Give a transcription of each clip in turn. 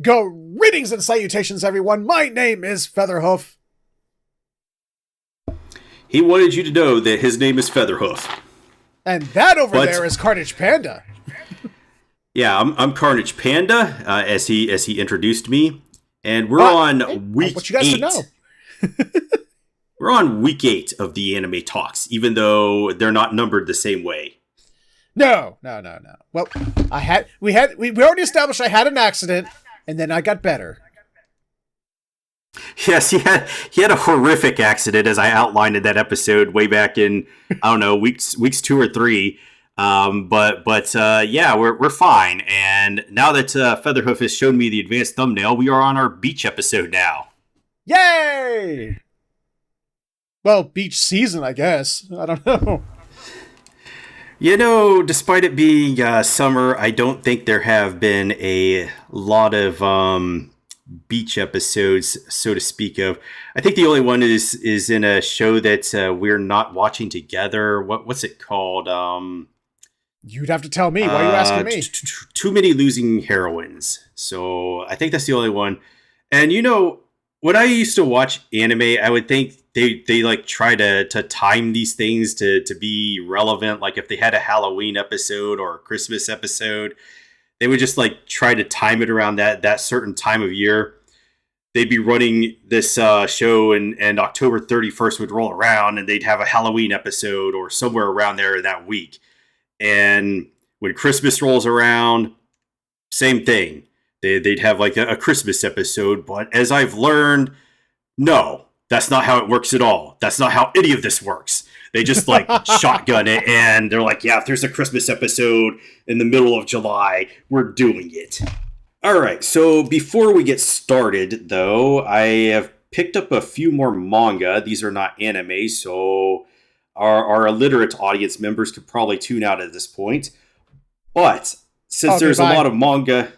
Greetings and salutations, everyone. My name is Featherhoof. He wanted you to know that his name is Featherhoof. And that over But there is CarnagePanda. yeah, I'm CarnagePanda, as he introduced me, and we're Hey, on I week want you guys to know. 8. We're on week 8 of the anime talks, even though they're not numbered the same way. No. Well, we already established I had an accident, and then I got better. Yes, he had a horrific accident, as I outlined in that episode way back in I don't know weeks 2 or 3. Yeah, we're fine. And now that Featherhoof has shown me the advanced thumbnail, we are on our beach episode now. Yay! Well, beach season, I guess. I don't know. You know, despite it being summer, I don't think there have been a lot of beach episodes, so to speak of. I think the only one is in a show that we're not watching together. What's it called? You'd have to tell me. Why are you asking me? Too Many Losing Heroines. So I think that's the only one. And you know, when I used to watch anime, I would think they like try to time these things to be relevant. Like if they had a Halloween episode or a Christmas episode, they would just like try to time it around that certain time of year. They'd be running this show and October 31st would roll around and they'd have a Halloween episode or somewhere around there that week. And when Christmas rolls around, same thing. They'd have like a Christmas episode. But as I've learned, no, that's not how it works at all. That's not how any of this works. They just like shotgun it and they're like, yeah, if there's a Christmas episode in the middle of July, we're doing it. All right, so before we get started, though, I have picked up a few more manga. These are not anime, so our illiterate audience members could probably tune out at this point. But since there's a lot of manga...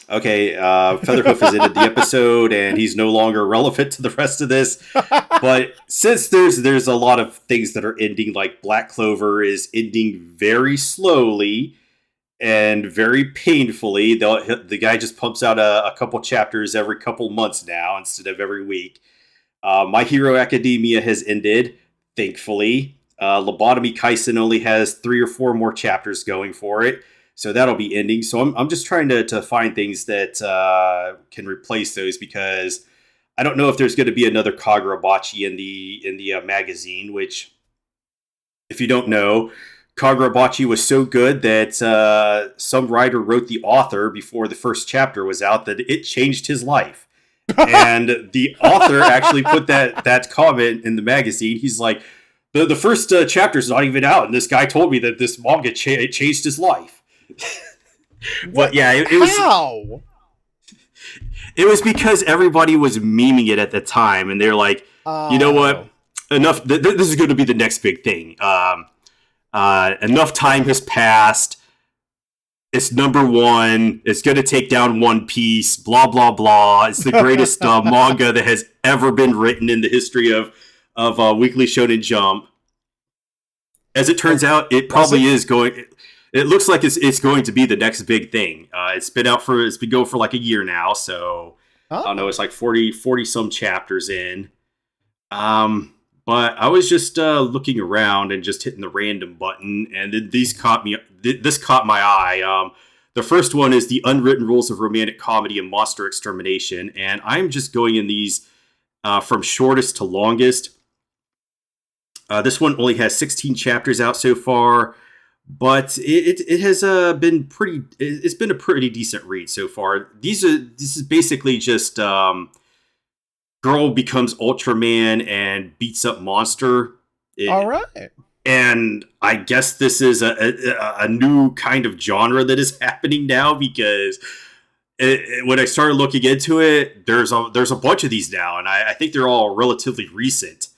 Okay, Featherhoof has ended the episode, and he's no longer relevant to the rest of this. But since there's a lot of things that are ending, like Black Clover is ending very slowly and very painfully. The guy just pumps out a couple chapters every couple months now instead of every week. My Hero Academia has ended, thankfully. Lobotomy Kaisen only has 3 or 4 more chapters going for it. So that'll be ending. So I'm just trying to find things that can replace those because I don't know if there's going to be another Kagurabachi in the magazine. Which, if you don't know, Kagurabachi was so good that some writer wrote the author before the first chapter was out that it changed his life. And the author actually put that comment in the magazine. He's like, the first chapter's not even out, and this guy told me that this manga changed his life. But yeah, it was. How? It was because everybody was memeing it at the time, and they're like, you know what? Enough. This is going to be the next big thing. Enough time has passed. It's number 1. It's going to take down One Piece. Blah blah blah. It's the greatest manga that has ever been written in the history of Weekly Shonen Jump. As it turns out, it probably is going. It looks like it's going to be the next big thing. It's been going for like a year now, so I don't know. It's like 40 some chapters in. But I was just looking around and just hitting the random button, and these caught me. This caught my eye. The first one is the Unwritten Rules of Romantic Comedy and Monster Extermination, and I'm just going in these from shortest to longest. This one only has 16 chapters out so far. But it has been pretty. It's been a pretty decent read so far. This is basically just girl becomes Ultraman and beats up monster. All right. And I guess this is a new kind of genre that is happening now because when I started looking into it, there's a bunch of these now, and I think they're all relatively recent.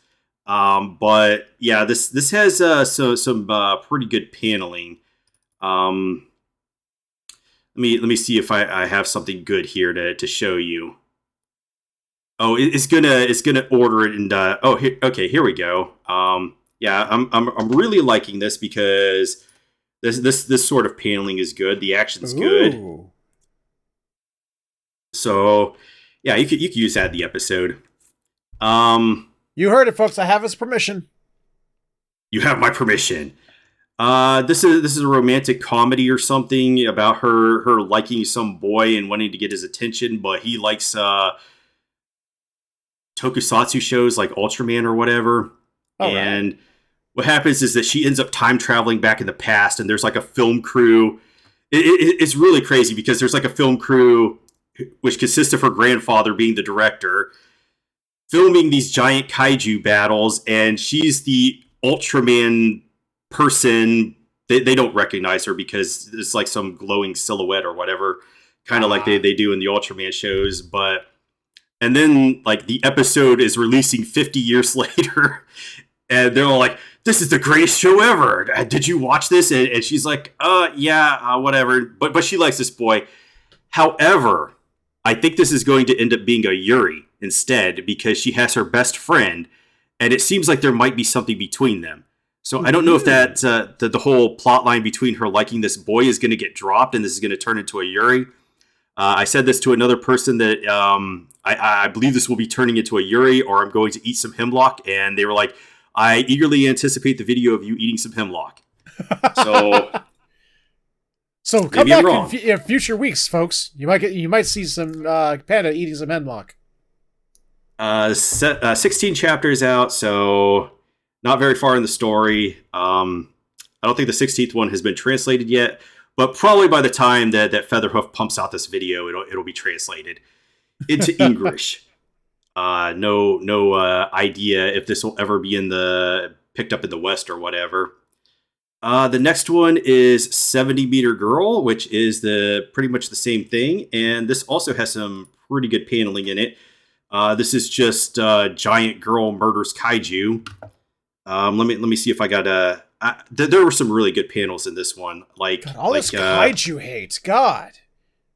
But yeah, this has some pretty good paneling. Let me see if I have something good here to show you. Oh, it's gonna order it and okay, here we go. Yeah, I'm really liking this because this sort of paneling is good. The action's good. So yeah, you could use that in the episode. Um, You heard it, folks. I have his permission. you have my permission. This is a romantic comedy or something about her liking some boy and wanting to get his attention, but he likes tokusatsu shows like Ultraman or whatever. And what happens is that she ends up time traveling back in the past, and there's like a film crew. It's really crazy because there's like a film crew which consists of her grandfather being the director, filming these giant kaiju battles, and she's the Ultraman person. They don't recognize her because it's like some glowing silhouette or whatever, kind of like they do in the Ultraman shows. But and then like the episode is releasing 50 years later, and they're all like, "This is the greatest show ever. Did you watch this?" And she's like, yeah, whatever." But she likes this boy. However, I think this is going to end up being a Yuri instead because she has her best friend, and it seems like there might be something between them. So I don't know if that the whole plot line between her liking this boy is going to get dropped and this is going to turn into a Yuri. I said this to another person that I believe this will be turning into a Yuri, or I'm going to eat some hemlock, and they were like, "I eagerly anticipate the video of you eating some hemlock." So come back in future weeks, folks. You might see some Panda eating some hemlock. 16 chapters out, so not very far in the story. I don't think the 16th one has been translated yet, but probably by the time that Featherhoof pumps out this video, it'll be translated into English. No idea if this will ever be picked up in the West or whatever. The next one is 70 Meter Girl, which is pretty much the same thing, and this also has some pretty good paneling in it. This is just giant girl murders kaiju. Let me see if I got there were some really good panels in this one. Like God, all this kaiju hate. God,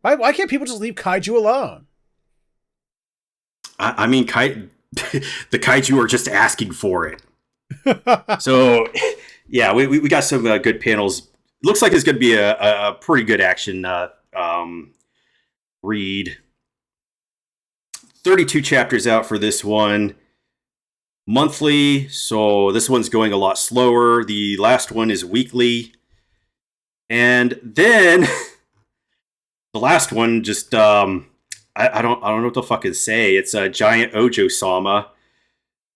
why can't people just leave kaiju alone? I mean, the kaiju are just asking for it. So, yeah, we got some good panels. Looks like it's going to be a pretty good action read. 32 chapters out for this one. Monthly, so this one's going a lot slower. The last one is weekly. And then the last one just I don't know what to fucking say. It's a giant Ojo-sama.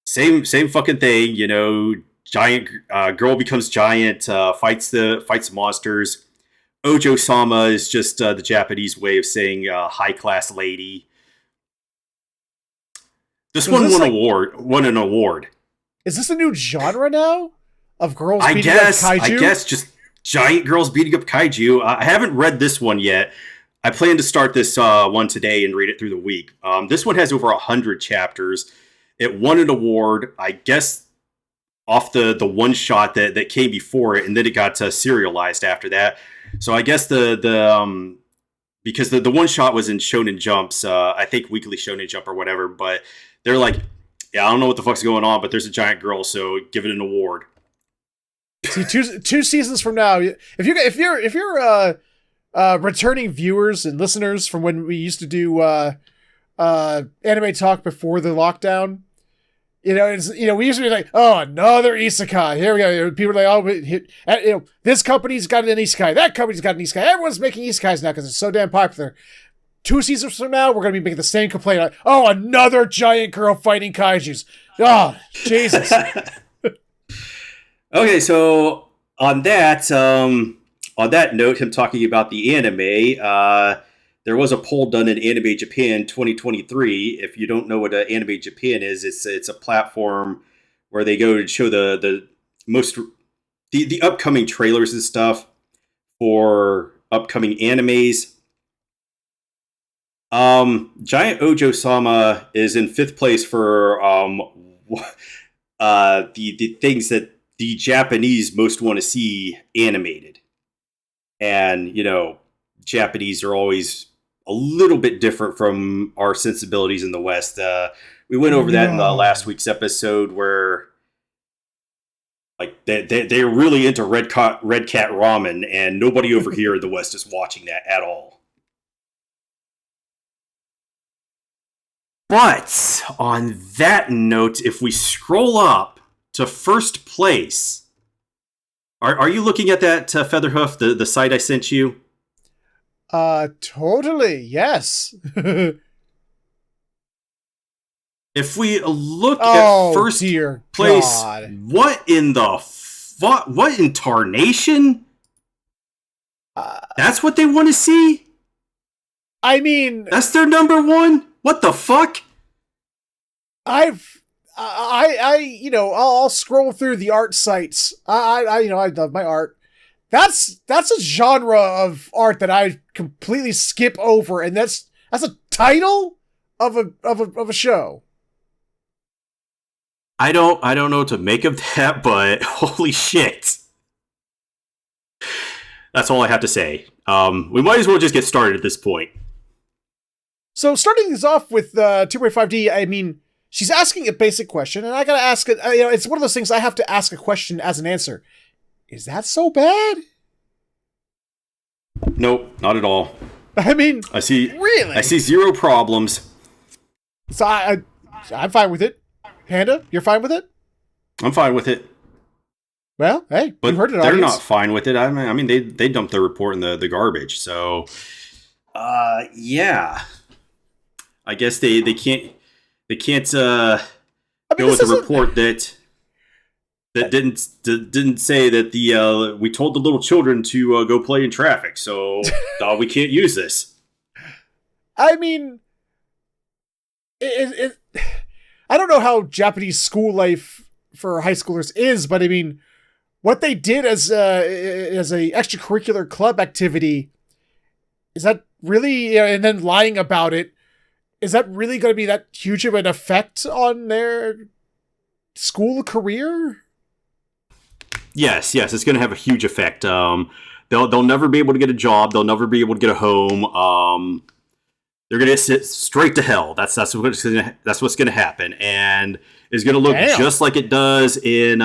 Same fucking thing, you know, giant girl becomes giant, fights monsters. Ojo-sama is just the Japanese way of saying high class lady. This one won an award. Is this a new genre now of girls beating up kaiju? I guess just giant girls beating up kaiju. I haven't read this one yet. I plan to start this one today and read it through the week. This one has over 100 chapters. It won an award, I guess, off the one shot that came before it, and then it got serialized after that. So I guess because the one shot was in Shonen Jumps, I think Weekly Shonen Jump or whatever, but they're like, yeah, I don't know what the fuck's going on, but there's a giant girl, so give it an award. See, two seasons from now, if you're returning viewers and listeners from when we used to do anime talk before the lockdown, we used to be like, oh, another isekai. Here we go. People are like, oh, this company's got an isekai. That company's got an isekai. Everyone's making isekais now because it's so damn popular. 2 seasons from now, we're going to be making the same complaint. Like, oh, another giant girl fighting kaijus. Oh, Jesus. Okay, so on that note, him talking about the anime, there was a poll done in Anime Japan 2023. If you don't know what Anime Japan is, it's a platform where they go to show the upcoming trailers and stuff for upcoming animes. Giant Ojo-sama is in 5th place for the things that the Japanese most want to see animated. And, Japanese are always a little bit different from our sensibilities in the West. We went over that in the last week's episode where like they're really into Red Cat Ramen, and nobody over here in the West is watching that at all. But on that note, if we scroll up to first place, are you looking at that Featherhoof, the site I sent you? Totally, yes. If we look at first dear place, God. what in tarnation? That's what they want to see? I mean, that's their number one? What the fuck? I'll scroll through the art sites. I love my art. That's a genre of art that I completely skip over, and that's a title of a show. I don't know what to make of that, but holy shit. That's all I have to say. We might as well just get started at this point. So starting things off with 2.5D, I mean, she's asking a basic question, and I gotta ask it. It's one of those things I have to ask a question as an answer. Is that so bad? Nope, not at all. I mean, I see zero problems. So I'm fine with it. Panda, you're fine with it? I'm fine with it. Well, hey, but you heard it. They're audience. Not fine with it. I mean, they dumped the report in the garbage. So, yeah. I guess they can't go with the report that didn't say that we told the little children to go play in traffic. So we can't use this. I mean, I don't know how Japanese school life for high schoolers is, but I mean, what they did as a extracurricular club activity, is that really, and then lying about it, is that really going to be that huge of an effect on their school career? Yes, it's going to have a huge effect. They'll never be able to get a job. They'll never be able to get a home. They're going to sit straight to hell. That's what's going to happen, and it's going to look just like it does in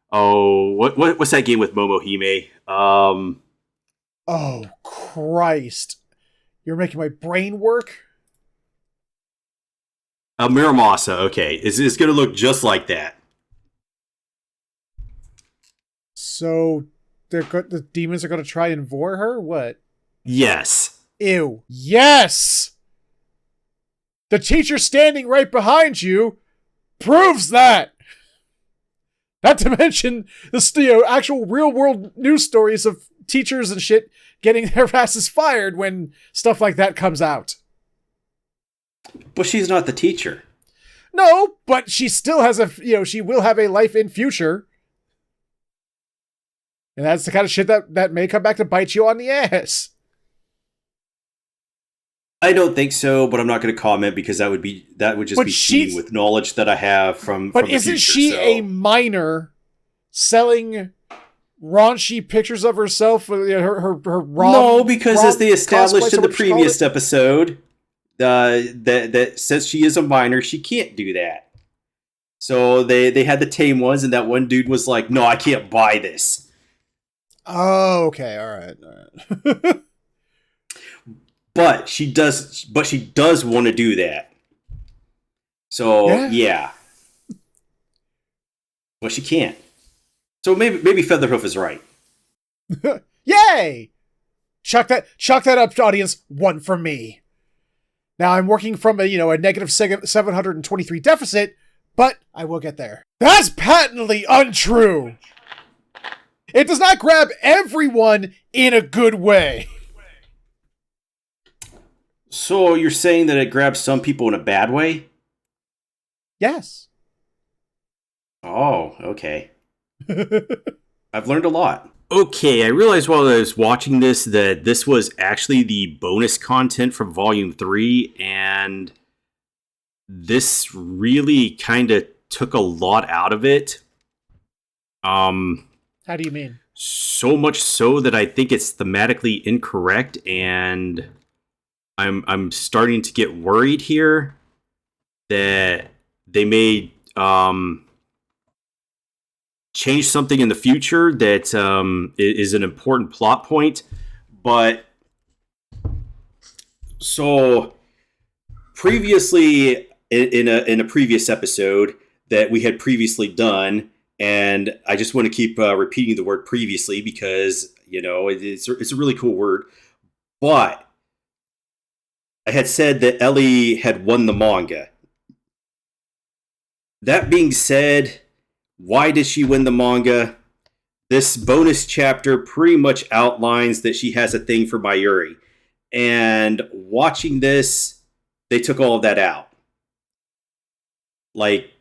what's that game with Momohime? Oh Christ! You're making my brain work. Miramasa. Okay, it's going to look just like that. So the demons are going to try and vor her? What? Yes. Ew. Yes! The teacher standing right behind you proves that! Not to mention the actual real-world news stories of teachers and shit getting their asses fired when stuff like that comes out. But she's not the teacher. No, but she still has she will have a life in future. And that's the kind of shit that may come back to bite you on the ass. I don't think so, but I'm not going to comment because that would just be cheating with knowledge that I have from. But isn't she a minor selling raunchy pictures of herself? Her rom. No, because as they established in the previous episode, that says she is a minor, she can't do that. So they had the tame ones, and that one dude was like, "No, I can't buy this." Oh, okay, all right. But she does want to do that. So yeah. Well, she can't. So maybe Featherhoof is right. Yay! Chalk that up, audience. One for me. Now I'm working from a negative 723 deficit, but I will get there. That's patently untrue. It does not grab everyone in a good way. So you're saying that it grabs some people in a bad way? Yes. Oh, okay. I've learned a lot. Okay, I realized while I was watching this that this was actually the bonus content from Volume 3, and this really kind of took a lot out of it. How do you mean? So much so that I think it's thematically incorrect, and I'm starting to get worried here that they may change something in the future that is an important plot point. But so previously in a previous episode that we had previously done, and I just want to keep repeating the word previously because it's a really cool word. But I had said that Ellie had won the manga. That being said, why did she win the manga? This bonus chapter pretty much outlines that she has a thing for Mayuri. And watching this, they took all of that out. Like,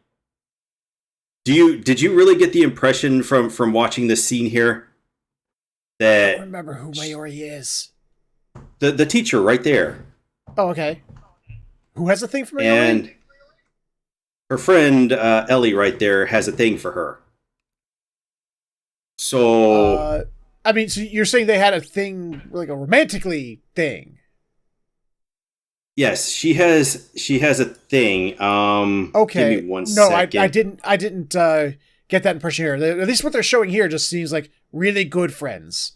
did you really get the impression from watching this scene here that I don't remember who Mayuri is. The teacher right there. Oh, okay. Who has a thing for Mayuri? And her friend Ellie right there has a thing for her. So I mean, so you're saying they had a thing, like a romantically thing? Yes, she has a thing. Okay. Give me one no, second. I didn't get that impression here. At least what they're showing here just seems like really good friends.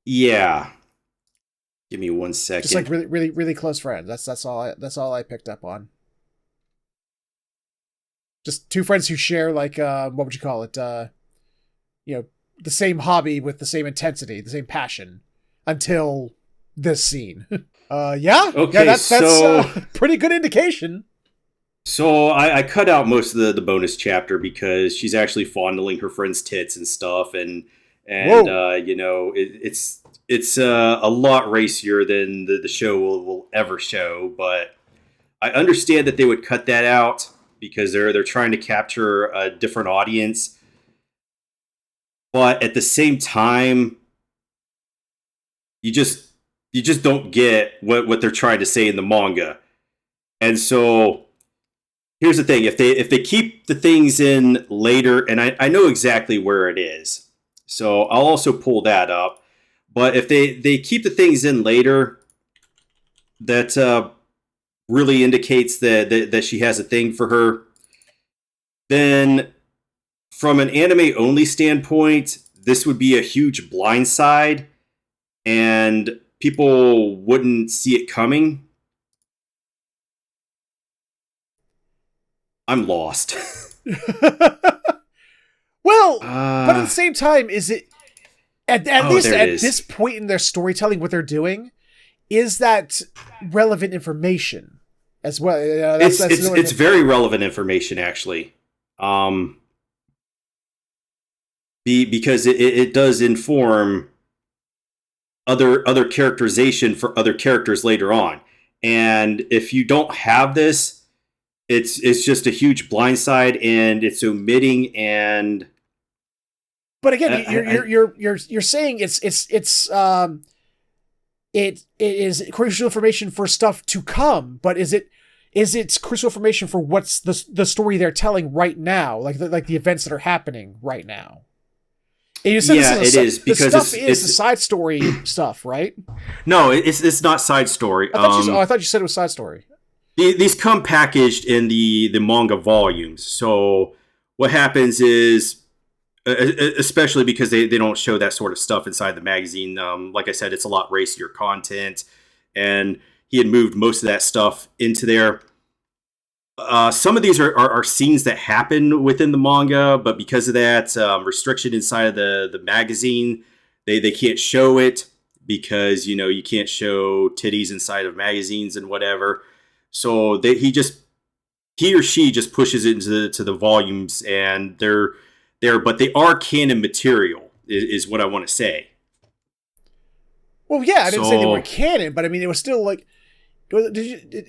Yeah. Give me 1 second. Just like really, really, really close friends. That's all I picked up on. Just two friends who share like what would you call it? The same hobby with the same intensity, the same passion, until this scene. Yeah. Okay, yeah, that's so pretty good indication. So I cut out most of the bonus chapter because she's actually fondling her friend's tits and stuff, and it's a lot racier than the show will ever show. But I understand that they would cut that out because they're trying to capture a different audience. But at the same time, you just don't get what they're trying to say in the manga. And so here's the thing. If they keep the things in later, and I know exactly where it is, so I'll also pull that up. But if they keep the things in later, that really indicates that she has a thing for her, then from an anime-only standpoint, this would be a huge blindside, and people wouldn't see it coming. I'm lost. Well, but at the same time, is it at least at this point in their storytelling, what they're doing is that relevant information as well? It's very relevant information, actually, because it does inform other characterization for other characters later on. And if you don't have this, it's just a huge blindside, and it's omitting. And but again, you're saying it is crucial information for stuff to come, but is it crucial information for what's the story they're telling right now, like the events that are happening right now? And you said it is because it's the side story stuff, right? No, it's not side story. I thought you said it was side story. These come packaged in the manga volumes. So what happens is, especially because they don't show that sort of stuff inside the magazine. Like I said, it's a lot racier content, and he had moved most of that stuff into there. Some of these are scenes that happen within the manga, but because of that restriction inside of the magazine, they can't show it because you can't show titties inside of magazines and whatever. So he or she just pushes it into the volumes, and they're there, but they are canon material, is what I want to say. Well, yeah, I didn't say they were canon, but I mean, it was still like.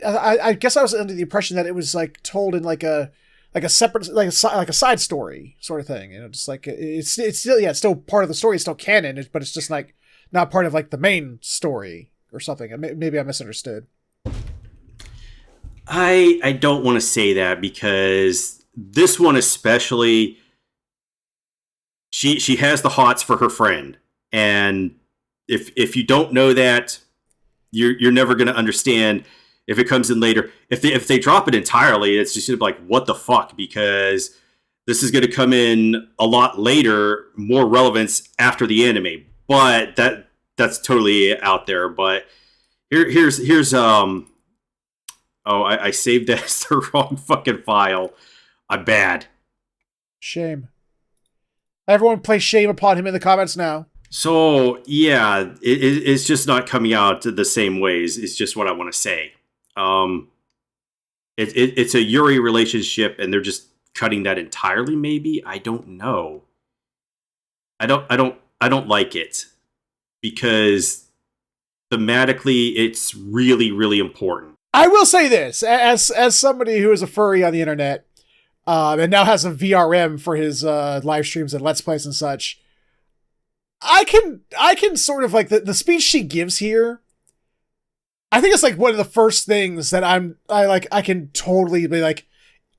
I guess I was under the impression that it was like told in like a separate like a side story sort of thing. Just like it's still part of the story. It's still canon, but it's just like not part of like the main story or something. Maybe I misunderstood. I don't want to say that because this one especially, she has the hots for her friend, and if you don't know that, you're never going to understand if it comes in later. If they drop it entirely, it's just like, what the fuck? Because this is going to come in a lot later, more relevance after the anime. But that's totally out there. But here's Oh, I saved that as the wrong fucking file. I'm bad. Shame. Everyone play shame upon him in the comments now. So, yeah, it's just not coming out the same ways. It's just what I want to say. It's a Yuri relationship, and they're just cutting that entirely. Maybe I don't know. I don't like it because thematically, it's really, really important. I will say this as somebody who is a furry on the internet, and now has a VRM for his live streams and Let's Plays and such. I can sort of like the speech she gives here. I think it's like one of the first things that I can totally be like,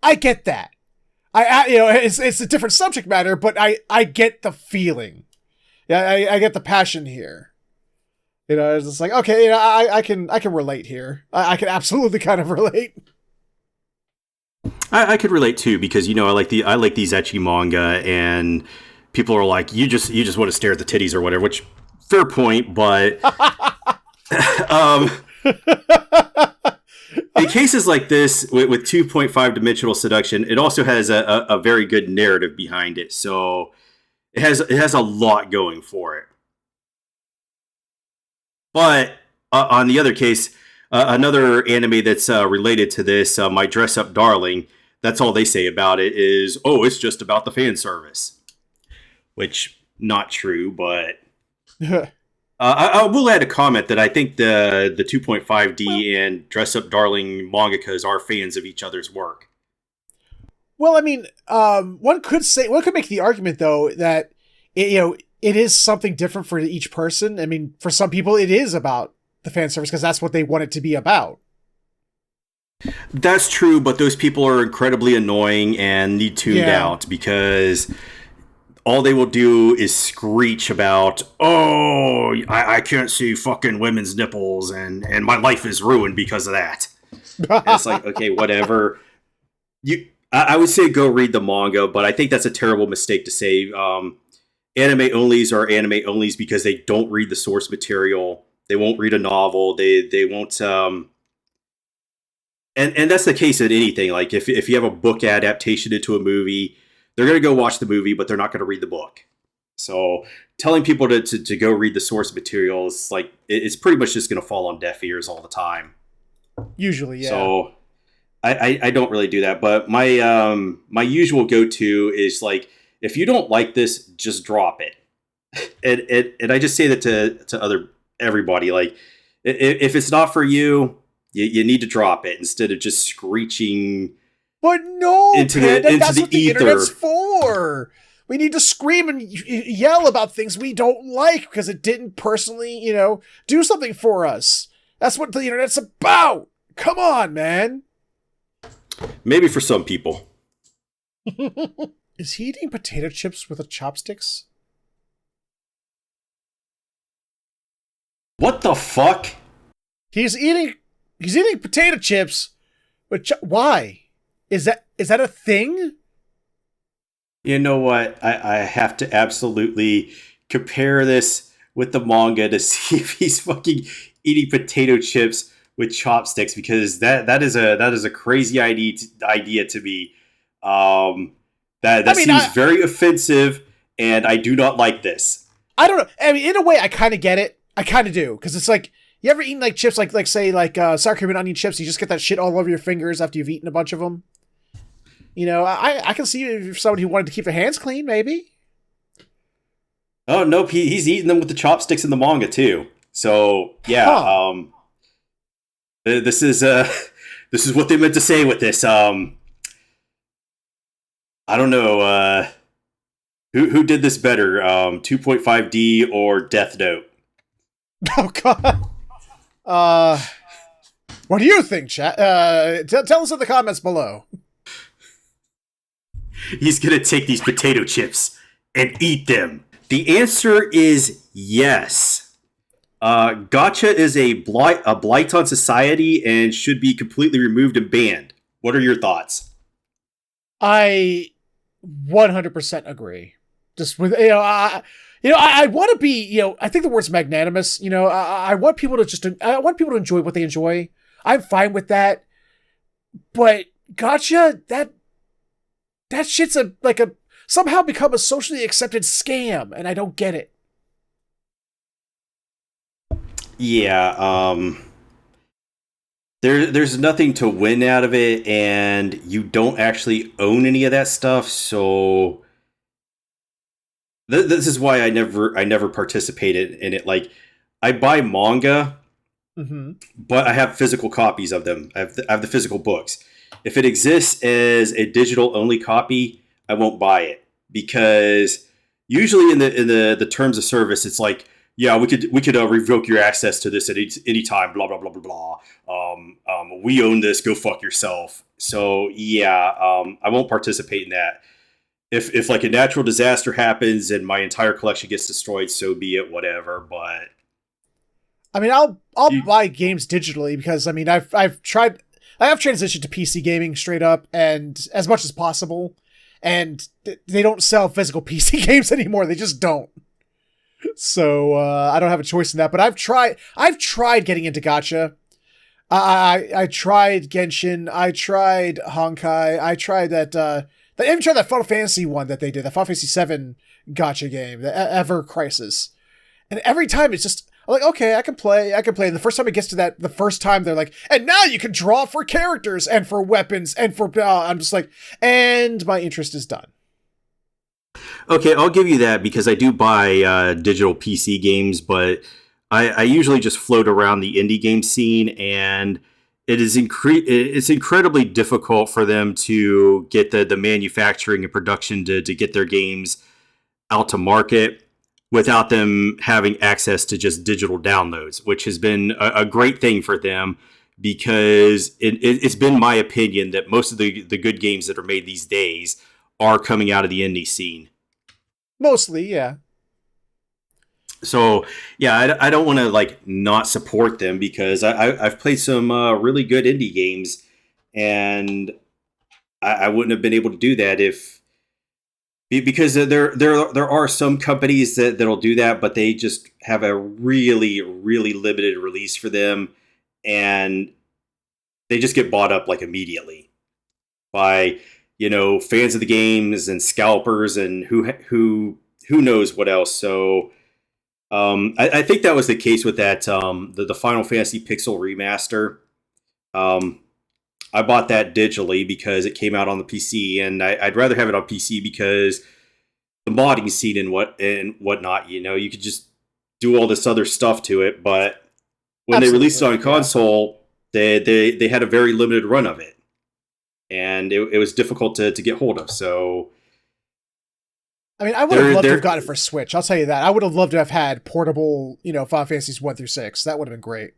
I get that. It's a different subject matter, but I get the feeling. Yeah, I get the passion here. It's just like, okay, I can relate here. I can absolutely kind of relate. I could relate too because I like these ecchi manga, and people are like, you just want to stare at the titties or whatever. Which fair point, but in cases like this with 2.5 dimensional seduction, it also has a very good narrative behind it. So it has a lot going for it. But on the other case, another anime that's related to this, My Dress Up Darling, that's all they say about it is, oh, it's just about the fan service. Which, not true, but... I will add a comment that I think the 2.5D and Dress Up Darling mangakas are fans of each other's work. Well, I mean, one could make the argument, though, that it is something different for each person. I mean, for some people, it is about the fan service because that's what they want it to be about. That's true, but those people are incredibly annoying and need tuned out because all they will do is screech about, oh, I can't see fucking women's nipples and my life is ruined because of that. It's like, okay, whatever. I would say go read the manga, but I think that's a terrible mistake to say. Anime onlys are anime onlys because they don't read the source material. They won't read a novel. They won't. And that's the case in anything. Like if you have a book adaptation into a movie, they're going to go watch the movie, but they're not going to read the book. So telling people to go read the source material is like it's pretty much just going to fall on deaf ears all the time. Usually, yeah. So I don't really do that. But my usual go-to is like, if you don't like this, just drop it. And I just say that to everybody. Like, if it's not for you, you need to drop it instead of just screeching. But no, that's what the internet's for. We need to scream and yell about things we don't like because it didn't personally, do something for us. That's what the internet's about. Come on, man. Maybe for some people. Is he eating potato chips with the chopsticks? What the fuck? He's eating potato chips with why? Is that a thing? You know what? I have to absolutely compare this with the manga to see if he's fucking eating potato chips with chopsticks, because that is a crazy idea to me. That seems very offensive, and I do not like this. I don't know. I mean, in a way, I kind of get it. I kind of do, because it's like, you ever eaten like chips, like say sour cream and onion chips? You just get that shit all over your fingers after you've eaten a bunch of them. I can see if somebody who wanted to keep their hands clean, maybe. Oh nope, he's eating them with the chopsticks in the manga too. So yeah, this is what they meant to say with this. I don't know who did this better, 2.5D or Death Note. Oh god. What do you think, chat? Tell us in the comments below. He's gonna take these potato chips and eat them. The answer is yes. Gacha is a blight on society and should be completely removed and banned. What are your thoughts? I 100% agree. Just with I want to be, I think the word's magnanimous. I want people to enjoy what they enjoy. I'm fine with that. But gotcha, that shit's a somehow become a socially accepted scam, and I don't get it. Yeah, there's nothing to win out of it, and you don't actually own any of that stuff. So this is why I never participated in it. Like, I buy manga, Mm-hmm. but I have physical copies of them. I have the physical books. If it exists as a digital only copy, I won't buy it, because usually in the terms of service, it's like, yeah, we could revoke your access to this at any time. Blah blah blah blah blah. We own this. Go fuck yourself. So yeah, I won't participate in that. If like a natural disaster happens and my entire collection gets destroyed, so be it. Whatever. But I mean, I'll you, buy games digitally because I mean I've tried. I have transitioned to PC gaming straight up and as much as possible, and they don't sell physical PC games anymore. They just don't. So I don't have a choice in that. But I've tried getting into gacha. I tried Genshin. I tried Honkai. I tried that. I even tried that Final Fantasy one that they did. That Final Fantasy VII gacha game, the Ever Crisis. And every time it's just I'm like, okay, I can play. And the first time it gets to that, the first time they're like, and now you can draw for characters and for weapons and for. I'm just like, and my interest is done. okay, I'll give you that, because I do buy digital PC games, but I usually just float around the indie game scene, and it's incredibly difficult for them to get the manufacturing and production to get their games out to market without them having access to just digital downloads, which has been a great thing for them, because it's been my opinion that most of the good games that are made these days are coming out of the indie scene. Mostly, yeah. So yeah, I don't want to like not support them, because I've played some really good indie games, and I wouldn't have been able to do that because there are some companies that'll do that, but they just have a really really limited release for them, and they just get bought up like immediately by fans of the games and scalpers and who knows what else. So I think that was the case with that the Final Fantasy Pixel remaster. I bought that digitally because it came out on the PC, and I'd rather have it on PC because the modding scene and whatnot. You could just do all this other stuff to it, but when they released it on console, they had a very limited run of it, and it was difficult to get hold of. So I mean, I would have loved to have gotten it for Switch. I'll tell you that. I would have loved to have had portable, Final Fantasies 1 through 6. That would have been great.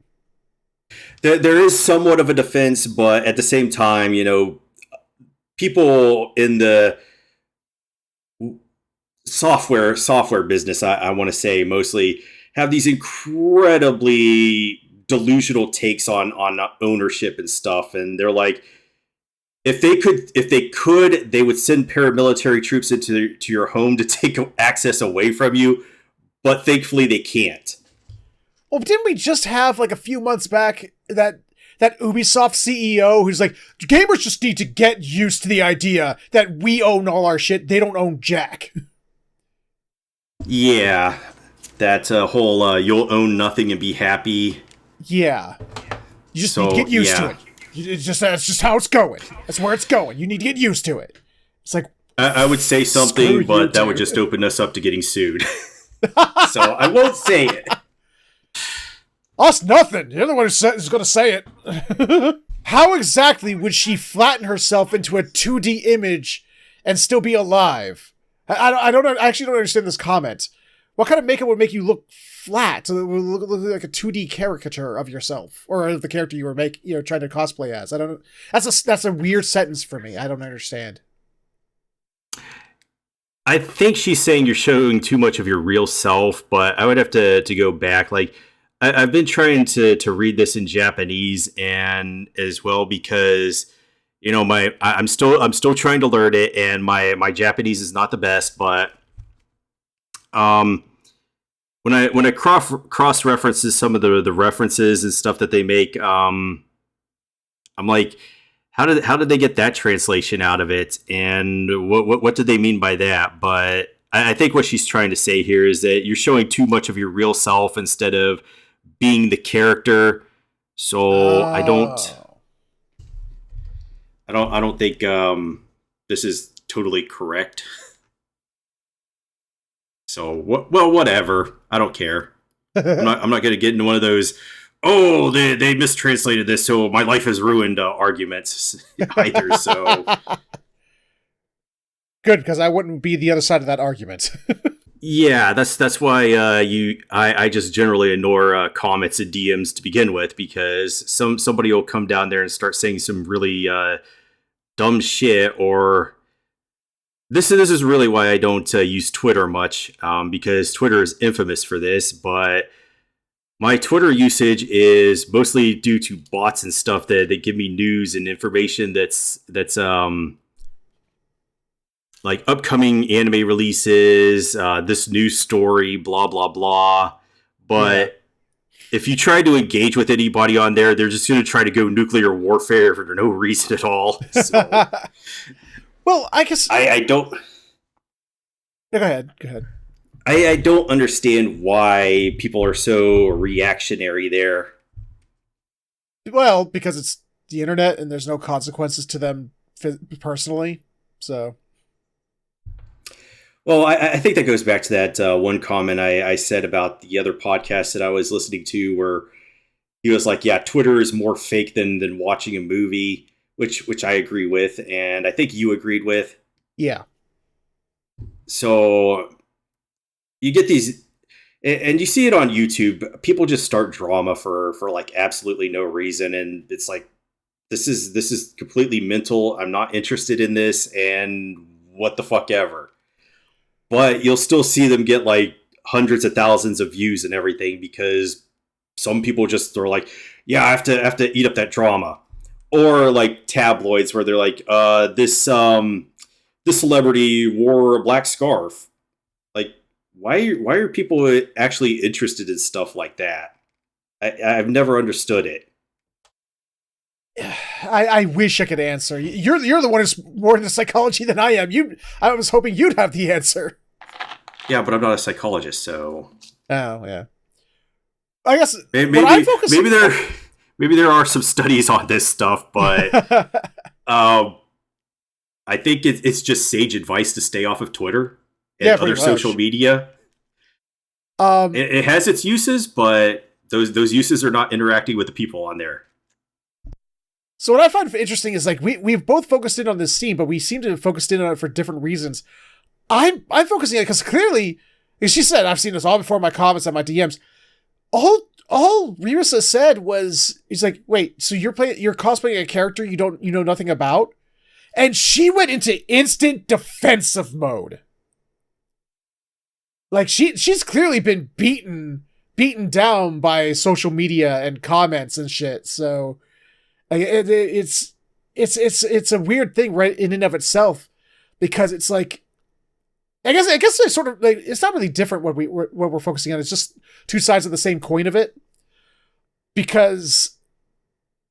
There is somewhat of a defense, but at the same time, people in the software business, I want to say, mostly have these incredibly delusional takes on ownership and stuff, and they're like, if they could, they would send paramilitary troops to your home to take access away from you, but thankfully they can't. Well, didn't we just have like a few months back that Ubisoft CEO who's like, gamers just need to get used to the idea that we own all our shit, they don't own jack. Yeah, that whole you'll own nothing and be happy. Yeah, you just need to get used to it. That's just how it's going. That's where it's going. You need to get used to it. It's like, I would say something, but that would just open us up to getting sued. So I won't say it. Us nothing. You're the one who's going to say it. How exactly would she flatten herself into a 2D image and still be alive? I actually don't understand this comment. What kind of makeup would make you look flat, so it would look like a 2D caricature of yourself or of the character you were trying to cosplay as? I don't know. That's a weird sentence for me. I don't understand. I think she's saying you're showing too much of your real self, but I would have to go back. Like, I've been trying to read this in Japanese and as well, because I'm still trying to learn it, and my Japanese is not the best, but when I cross references some of the references and stuff that they make, I'm like, how did they get that translation out of it, and what did they mean by that? But I think what she's trying to say here is that you're showing too much of your real self instead of being the character. So I don't think this is totally correct. So well, whatever. I don't care. I'm not going to get into one of those. Oh, they mistranslated this, so my life is ruined. Arguments either. So good, because I wouldn't be the other side of that argument. Yeah, that's why I just generally ignore comments and DMs to begin with, because somebody will come down there and start saying some really dumb shit. Or this is really why I don't use Twitter much, because Twitter is infamous for this. But my Twitter usage is mostly due to bots and stuff that give me news and information that's like upcoming anime releases, this news story, blah, blah, blah. But if you try to engage with anybody on there, they're just going to try to go nuclear warfare for no reason at all. So, well, I guess... I don't... Go ahead. I don't understand why people are so reactionary there. Well, because it's the internet and there's no consequences to them personally, so... Well, I think that goes back to that one comment I said about the other podcast that I was listening to, where he was like, yeah, Twitter is more fake than watching a movie, which I agree with, and I think you agreed with. Yeah. So you get these, and you see it on YouTube, people just start drama for like absolutely no reason, and it's like, this is completely mental, I'm not interested in this, and what the fuck ever. But you'll still see them get like hundreds of thousands of views and everything, because some people just are like, yeah, I have to eat up that drama. Or like tabloids where they're like, this celebrity wore a black scarf. Like, why are people actually interested in stuff like that? I've never understood it. I wish I could answer. You're the one who's more into psychology than I am. I was hoping you'd have the answer. Yeah, but I'm not a psychologist, so. Oh yeah. I guess maybe there are some studies on this stuff, but I think it's just sage advice to stay off of Twitter and other social media. It has its uses, but those uses are not interacting with the people on there. So what I find interesting is like we've both focused in on this scene, but we seem to have focused in on it for different reasons. I'm focusing on it because clearly, as she said, I've seen this all before in my comments and my DMs. All Rirasa said was, he's like, wait, so you're cosplaying a character you know nothing about? And she went into instant defensive mode. Like she's clearly been beaten down by social media and comments and shit. So it's a weird thing right in and of itself, because it's like, I guess it's sort of like, it's not really different what we're focusing on. It's just two sides of the same coin of it. Because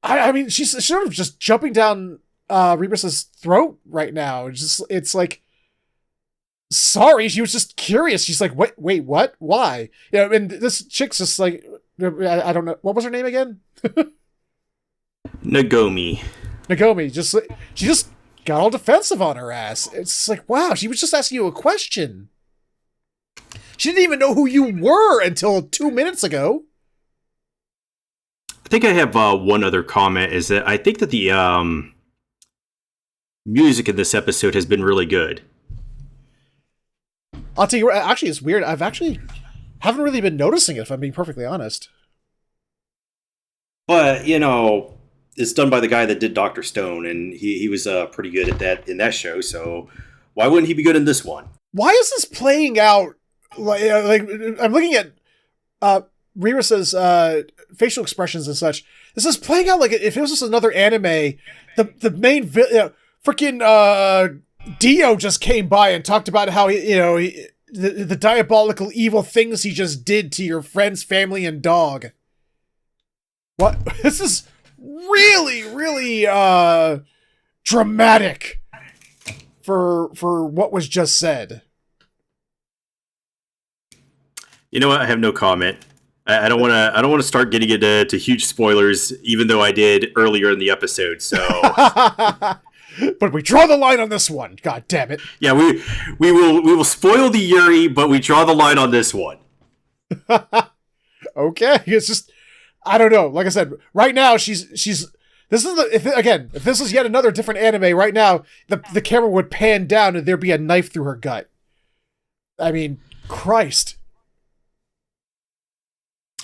I mean, she's sort of just jumping down Rebus's throat right now. It's like, sorry, she was just curious. She's like, wait, what? Why? You know, and this chick's just like, I don't know, what was her name again? Nagomi. She just got all defensive on her ass. It's like, wow, she was just asking you a question. She didn't even know who you were until 2 minutes ago. I think I have one other comment, is that I think that the music in this episode has been really good. I'll tell you, actually, it's weird. Haven't really been noticing it, if I'm being perfectly honest. But, you know, it's done by the guy that did Dr. Stone, and he was pretty good at that in that show, so why wouldn't he be good in this one? Why is this playing out like I'm looking at Rirasa's facial expressions and such. This is playing out like if it was just another anime. The main freaking Dio just came by and talked about how the diabolical evil things he just did to your friends, family, and dog. What? This is really, really dramatic for what was just said. You know what? I have no comment. I don't want to. I don't want to start getting into huge spoilers, even though I did earlier in the episode. So, but we draw the line on this one. God damn it! Yeah, we will spoil the Yuri, but we draw the line on this one. Okay, it's just I don't know. Like I said, right now she's. This is if this is yet another different anime. Right now, the camera would pan down and there'd be a knife through her gut. I mean, Christ.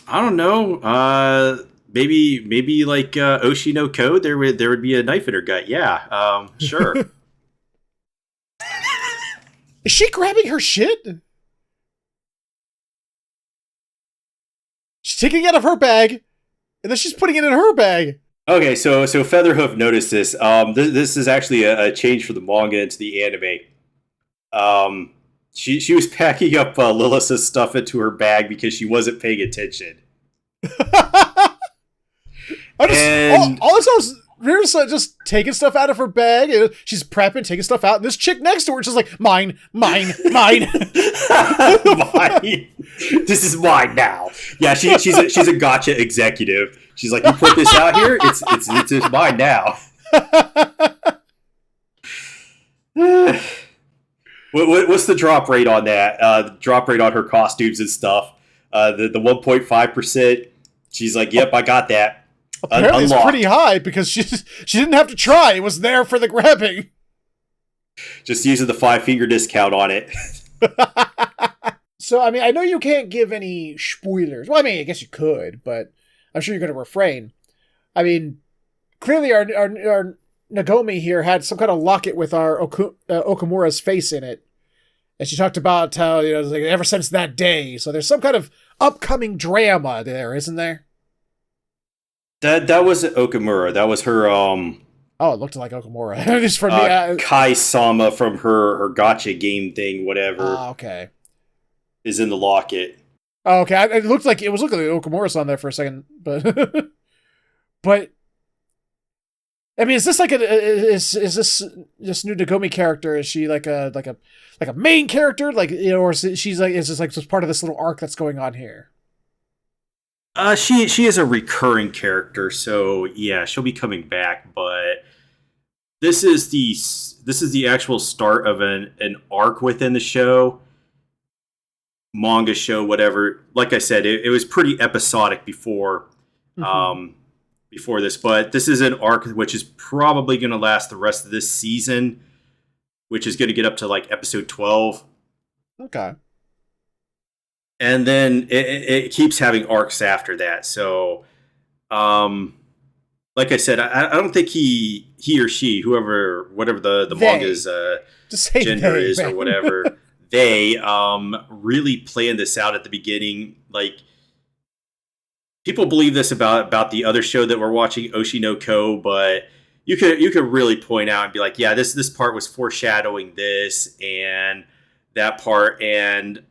I don't know. Maybe like Oshi no Ko, there would be a knife in her gut. Yeah. Sure. Is she grabbing her shit? She's taking it out of her bag, and then she's putting it in her bag. Okay, so Featherhoof noticed this. This is actually a change for the manga into the anime. She was packing up Lilith's stuff into her bag because she wasn't paying attention. All this was Rira's just taking stuff out of her bag. And she's prepping, taking stuff out, and this chick next to her is just like, mine. Mine. This is mine now. Yeah, she's a gotcha executive. She's like, you put this out here, it's mine now. What's the drop rate on that? The drop rate on her costumes and stuff. The 1.5%. She's like, yep, I got that. Apparently it's pretty high because she didn't have to try. It was there for the grabbing. Just using the 5-finger discount on it. So, I mean, I know you can't give any spoilers. Well, I mean, I guess you could, but I'm sure you're going to refrain. I mean, clearly our Nagomi here had some kind of locket with our Okamura's face in it. And she talked about how, like ever since that day. So there's some kind of upcoming drama there, isn't there? That wasn't Okamura. That was her, Oh, it looked like Okamura. Just from Kai-sama from her gotcha game thing, whatever. Okay. Is in the locket. Oh, okay. It looked like Okamura's on there for a second, but but I mean, is this like is this new Nagomi character? Is she like a main character, like or is this like just part of this little arc that's going on here? She is a recurring character, so yeah, she'll be coming back. But this is the actual start of an arc within the show. Manga show, whatever. Like I said, it was pretty episodic before this, but this is an arc which is probably going to last the rest of this season, which is going to get up to like episode 12. Okay. And then it keeps having arcs after that. So, like I said, I don't think he or she, whatever the manga's gender is or whatever, they really planned this out at the beginning. Like, people believe this about the other show that we're watching, Oshi no Ko, but you could really point out and be like, yeah, this part was foreshadowing this and that part, and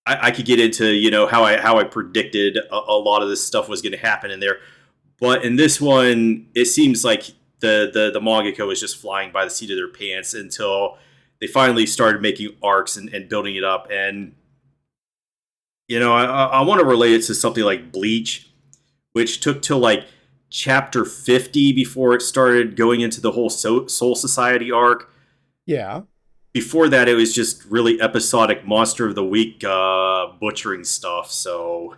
I could get into how I predicted a lot of this stuff was going to happen in there, but in this one, it seems like the mangaka was just flying by the seat of their pants until they finally started making arcs and building it up. And I want to relate it to something like Bleach, which took till like chapter 50 before it started going into the whole Soul Society arc. Yeah. Before that, it was just really episodic Monster of the Week butchering stuff. So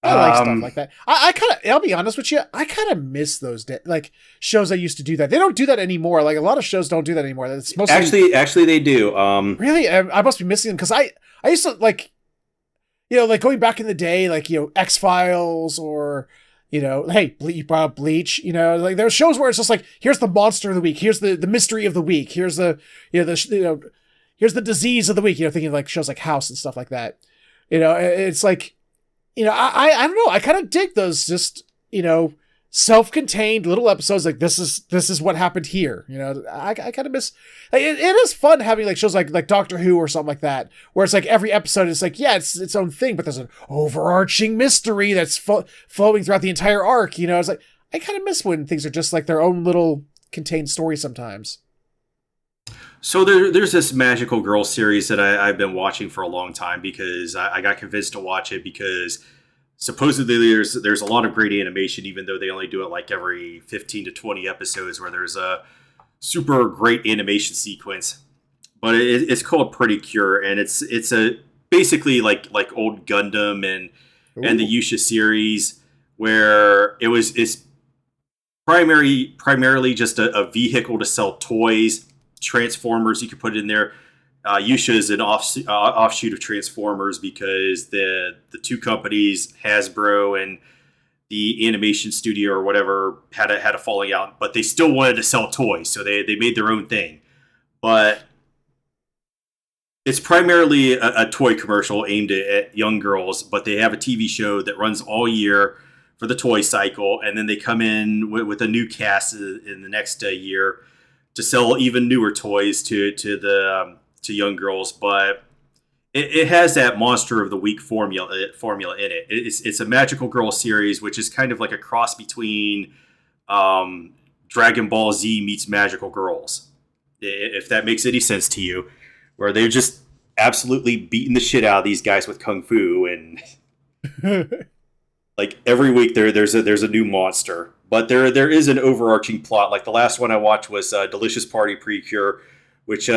I like stuff like that. I kind of, I'll be honest with you, I kind of miss those like shows that used to do that. They don't do that anymore. Like a lot of shows don't do that anymore. It's mostly actually they do. Really, I must be missing them because I used to like going back in the day, like X-Files or. Hey, you brought up Bleach, like there's shows where it's just like, here's the monster of the week. Here's the mystery of the week. Here's the, here's the disease of the week, thinking of like shows like House and stuff like that. It's like, I don't know. I kind of dig those just, self-contained little episodes. Like this is what happened here. I kind of miss, like, it is fun having like shows like Doctor Who or something like that, where it's like every episode is like, yeah, it's its own thing, but there's an overarching mystery that's flowing throughout the entire arc. It's like, I kind of miss when things are just like their own little contained story sometimes. So there's this Magical Girl series that I've been watching for a long time because I got convinced to watch it because supposedly there's a lot of great animation, even though they only do it like every 15 to 20 episodes where there's a super great animation sequence. But it's called Pretty Cure, and it's a basically like old Gundam and the Yusha series where it's primarily just a vehicle to sell toys. Transformers, you could put it in there. Yusha is an offshoot of Transformers because the two companies, Hasbro and the animation studio or whatever, had a falling out, but they still wanted to sell toys, so they made their own thing. But it's primarily a toy commercial aimed at young girls, but they have a TV show that runs all year for the toy cycle, and then they come in with a new cast in the next year to sell even newer toys to young girls. But it has that Monster of the Week formula in it. It's a Magical Girl series, which is kind of like a cross between Dragon Ball Z meets Magical Girls, if that makes any sense to you, where they're just absolutely beating the shit out of these guys with kung fu, and like every week there's a new monster. But there is an overarching plot. Like the last one I watched was Delicious Party Precure, which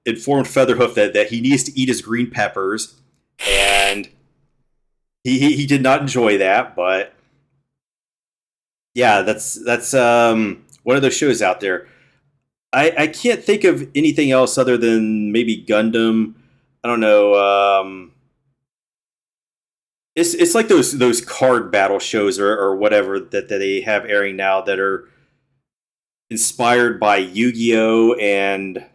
informed Featherhoof that he needs to eat his green peppers, and he did not enjoy that. But yeah, that's one of those shows out there. I can't think of anything else other than maybe Gundam. I don't know. It's like those card battle shows or whatever that they have airing now that are inspired by Yu-Gi-Oh! And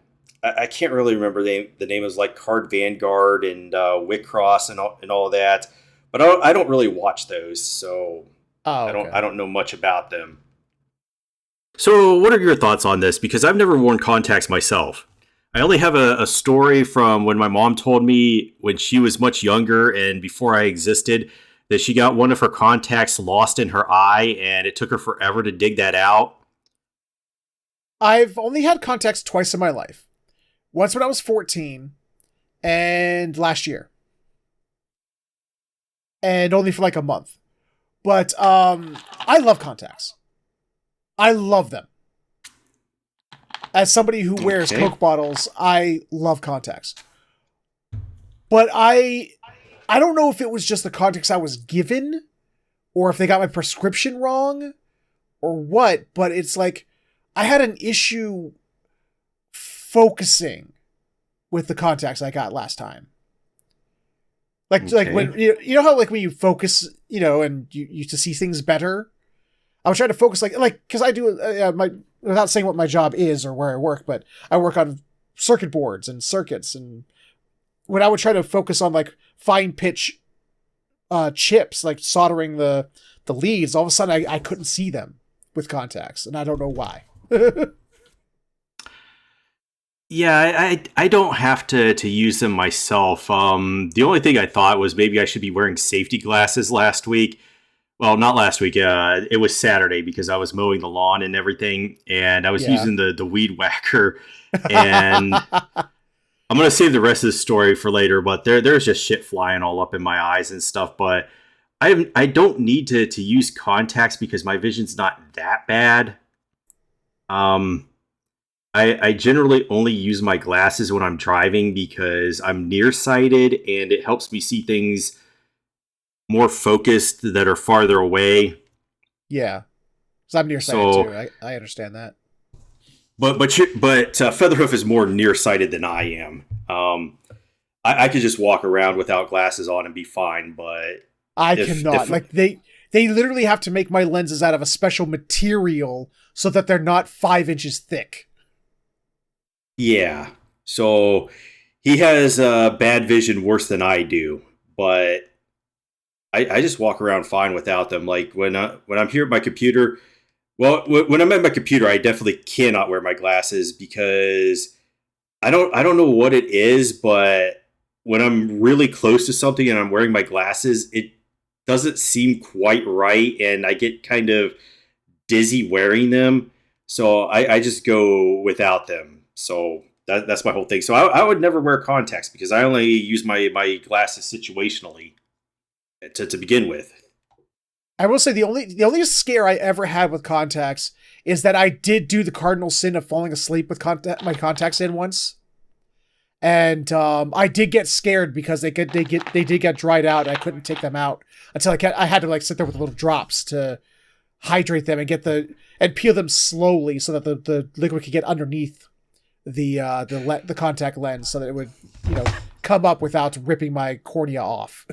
I can't really remember the name is like Card Vanguard and Wicross and all of that. But I don't really watch those, so I don't know much about them. So what are your thoughts on this? Because I've never worn contacts myself. I only have a story from when my mom told me when she was much younger and before I existed that she got one of her contacts lost in her eye and it took her forever to dig that out. I've only had contacts twice in my life. Once when I was 14 and last year. And only for like a month. But I love contacts. I love them. As somebody who wears Coke bottles, I love contacts. But I don't know if it was just the contacts I was given or if they got my prescription wrong or what, but it's like I had an issue focusing with the contacts I got last time. Like when you know how like when you focus, and you used to see things better. I was trying to focus like because I do without saying what my job is or where I work, but I work on circuit boards and circuits, and when I would try to focus on like fine pitch chips, like soldering the leads, all of a sudden I couldn't see them with contacts, and I don't know why. Yeah, I don't have to use them myself. The only thing I thought was maybe I should be wearing safety glasses last week. Well, not last week. It was Saturday because I was mowing the lawn and everything, and I was using the weed whacker. And I'm going to save the rest of the story for later, but there's just shit flying all up in my eyes and stuff. But I don't need to use contacts because my vision's not that bad. I generally only use my glasses when I'm driving because I'm nearsighted and it helps me see things more focused that are farther away. Yeah, because I'm nearsighted too. I understand that. But Featherhoof is more nearsighted than I am. I could just walk around without glasses on and be fine. But I cannot. Like they literally have to make my lenses out of a special material so that they're not 5 inches thick. Yeah. So he has bad vision worse than I do, but I just walk around fine without them. Like when I'm here at my computer, well, when I'm at my computer, I definitely cannot wear my glasses because I don't know what it is, but when I'm really close to something and I'm wearing my glasses, it doesn't seem quite right, and I get kind of dizzy wearing them, so I just go without them. So that's my whole thing. So I would never wear contacts because I only use my glasses situationally to begin with. I will say the only scare I ever had with contacts is that I did do the cardinal sin of falling asleep with my contacts in once, and I did get scared because they did get dried out, and I couldn't take them out until I had to like sit there with little drops to hydrate them and peel them slowly so that the liquid could get underneath the contact lens so that it would come up without ripping my cornea off.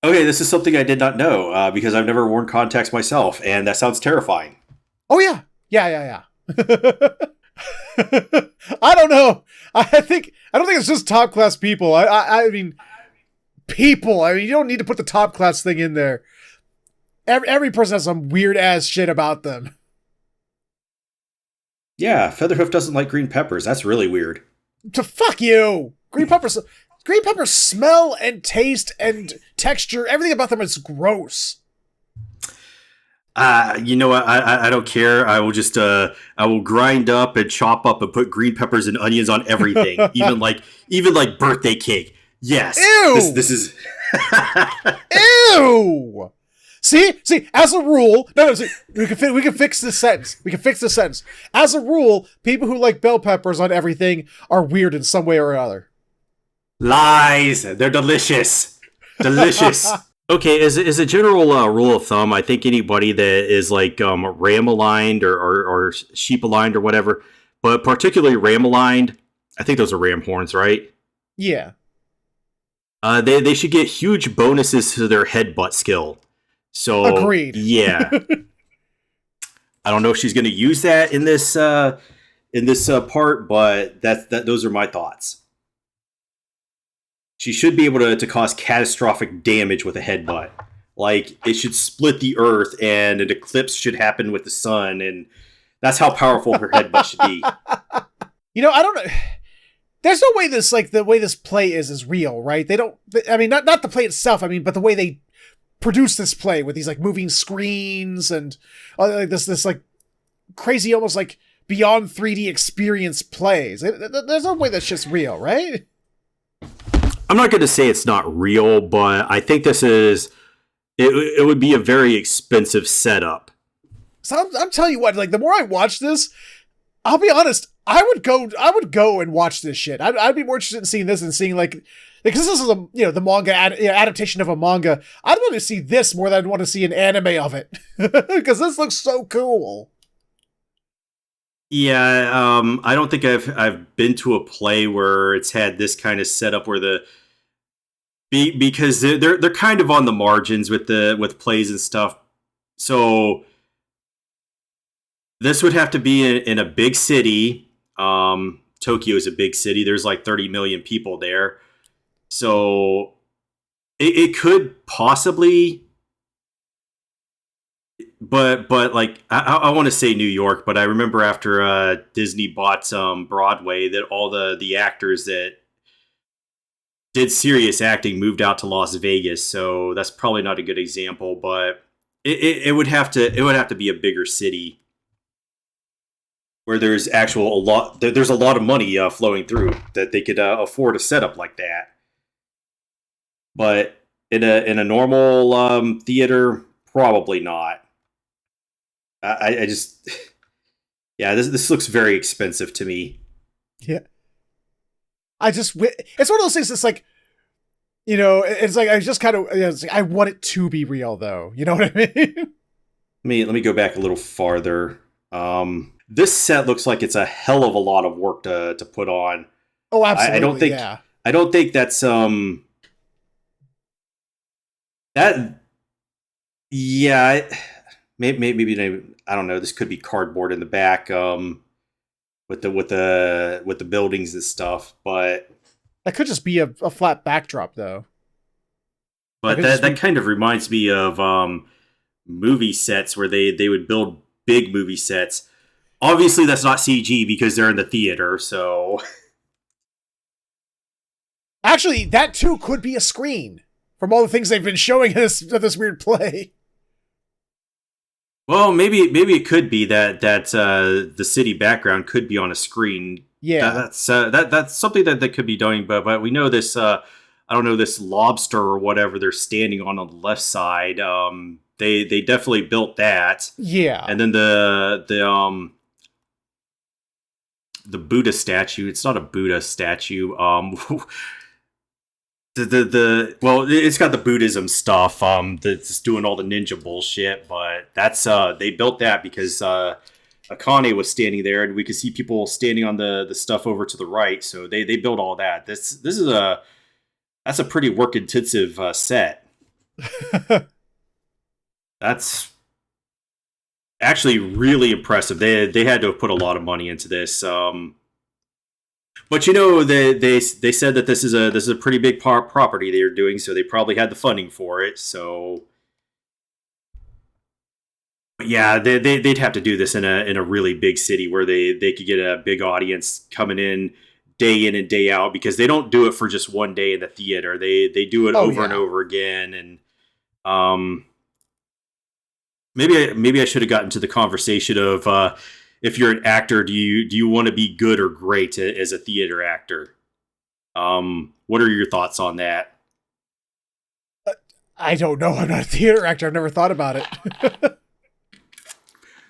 Okay, this is something I did not know because I've never worn contacts myself, and that sounds terrifying. Oh yeah. I don't know. I don't think it's just top class people. I mean, people. I mean, you don't need to put the top class thing in there. Every person has some weird ass shit about them. Yeah, Featherhoof doesn't like green peppers. That's really weird. To fuck you. Green peppers smell and taste and texture. Everything about them is gross. You know what? I don't care. I will just I will grind up and chop up and put green peppers and onions on everything, even like birthday cake. Yes. Ew. This is. Ew. See. As a rule, see, we can fix this sentence. We can fix this sentence. As a rule, people who like bell peppers on everything are weird in some way or another. Lies. They're delicious. Delicious. Okay, as a general rule of thumb, I think anybody that is like ram aligned or sheep aligned or whatever, but particularly ram aligned, I think those are ram horns, right? Yeah. They should get huge bonuses to their headbutt skill. So agreed. Yeah. I don't know if she's going to use that in this part, but those are my thoughts. She should be able to cause catastrophic damage with a headbutt. Like, it should split the earth, and an eclipse should happen with the sun, and that's how powerful her headbutt should be. I don't know. There's no way the way this play is real, right? They don't. I mean, not the play itself. I mean, but the way they produce this play with these like moving screens and like this like crazy, almost like beyond 3D experience plays. There's no way that's just real, right? I'm not going to say it's not real, but I think this is... It would be a very expensive setup. So I'm telling you what, like, the more I watch this, I'll be honest, I would go and watch this shit. I'd be more interested in seeing this and seeing, like, because this is the manga adaptation of a manga. I'd want to see this more than I'd want to see an anime of it. Because this looks so cool. Yeah, I don't think I've been to a play where it's had this kind of setup where because they're kind of on the margins with plays and stuff. So this would have to be in a big city. Tokyo is a big city. There's like 30 million people there. So it could possibly... But like I want to say New York, but I remember after Disney bought Broadway that all the actors that did serious acting moved out to Las Vegas, so that's probably not a good example. But it would have to be a bigger city where there's there's a lot of money flowing through that they could afford a setup like that. But in a normal theater, probably not. I just, yeah, this looks very expensive to me. Yeah. It's one of those things that's like, it's like, I just kind of, it's like, I want it to be real though. You know what I mean? Let me go back a little farther. This set looks like it's a hell of a lot of work to put on. Oh, absolutely. I don't think that's, maybe I don't know. This could be cardboard in the back, with the buildings and stuff. But that could just be a flat backdrop, though. But that kind of reminds me of movie sets where they would build big movie sets. Obviously, that's not CG because they're in the theater. So actually, that too could be a screen from all the things they've been showing us of this weird play. Well, maybe it could be that the city background could be on a screen. Yeah. That's something that could be doing. But we know this. I don't know, this lobster or whatever they're standing on the left side. They definitely built that. Yeah. And then the Buddha statue. It's not a Buddha statue. The well, it's got the Buddhism stuff. That's doing all the ninja bullshit. But that's they built that because Akane was standing there, and we could see people standing on the stuff over to the right. So they built all that. This is that's a pretty work intensive set. That's actually really impressive. They had to have put a lot of money into this. But they said that this is a pretty big property they're doing, so they probably had the funding for it. So but yeah, they'd have to do this in a really big city where they could get a big audience coming in and day out, because they don't do it for just one day in the theater. They do it over and over again. And maybe I should have gotten to the conversation of if you're an actor, do you want to be good or great as a theater actor? What are your thoughts on that? I don't know. I'm not a theater actor. I've never thought about it.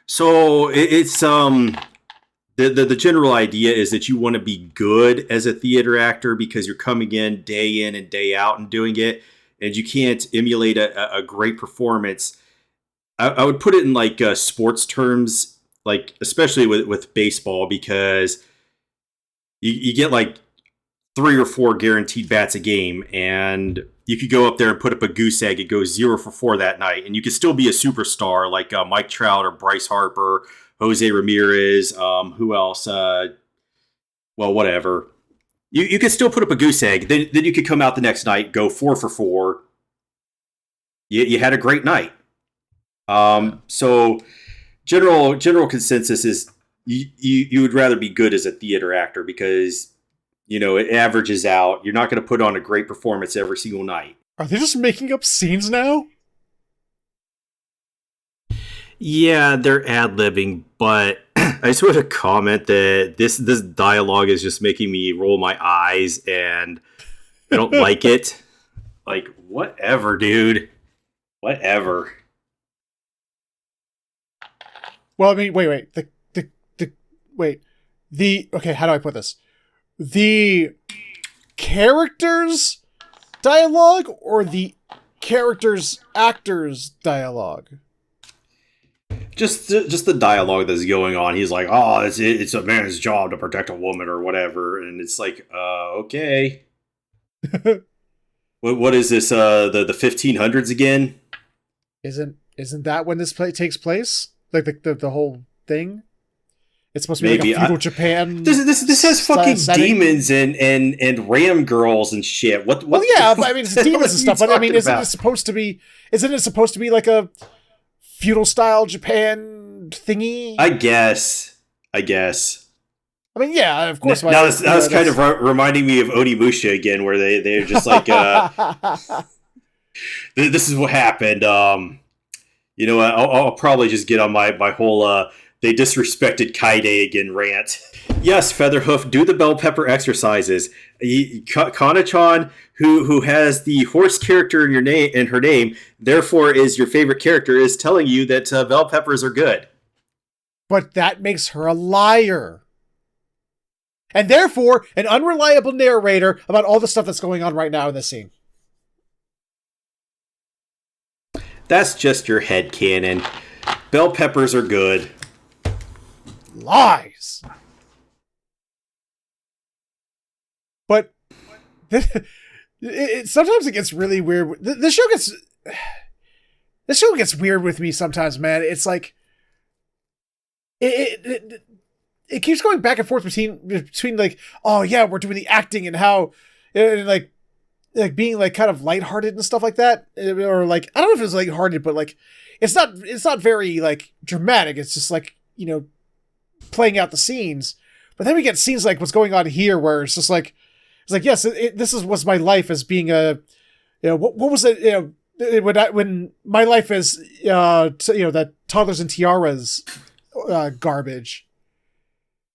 So it's the general idea is that you want to be good as a theater actor because you're coming in and day out and doing it, and you can't emulate a great performance. I would put it in like sports terms, like especially with baseball, because you get like 3 or 4 guaranteed bats a game, and you could go up there and put up a goose egg. It goes 0 for 4 that night, and you could still be a superstar like Mike Trout or Bryce Harper, Jose Ramirez. Who else? Well, whatever. You could still put up a goose egg. Then you could come out the next night, go 4 for 4. You had a great night. So general consensus is you would rather be good as a theater actor because it averages out. You're not going to put on a great performance every single night. Are they just making up scenes now? Yeah, they're ad-libbing, but I just want to comment that this dialogue is just making me roll my eyes, and I don't like it. Like, whatever, dude. Whatever. Well, I mean, wait. Okay, how do I put this? The characters' dialogue or the characters' actors' dialogue? Just the dialogue that's going on. He's like, "Oh, it's a man's job to protect a woman," or whatever, and it's like, okay. What is this? The 1500s again? Isn't that when this takes place? Like the whole thing? It's supposed to be like a feudal Japan. This has fucking demons and ram girls and shit. What? Well, yeah, but I mean, it's demons and stuff. But I mean, isn't it supposed to be like a feudal style Japan thingy? I guess. I mean, yeah, of course. That's kind of reminding me of Onimusha again, where they're just like, this is what happened. I'll probably just get on my whole they disrespected Kaide again rant. Yes, Featherhoof, do the bell pepper exercises. Kana-chan, who has the horse character in her name, therefore is your favorite character, is telling you that bell peppers are good. But that makes her a liar. And therefore, an unreliable narrator about all the stuff that's going on right now in this scene. That's just your headcanon. Bell peppers are good. Lies. But sometimes it gets really weird. This show gets weird with me sometimes, man. It's like it keeps going back and forth between like, oh yeah, we're doing the acting and how like being like kind of lighthearted and stuff like that, or like I don't know if it's lighthearted, but like it's not very like dramatic. It's just like playing out the scenes. But then we get scenes like what's going on here, where it's like yes, this was my life as being a what was it when my life is that Toddlers and Tiaras garbage.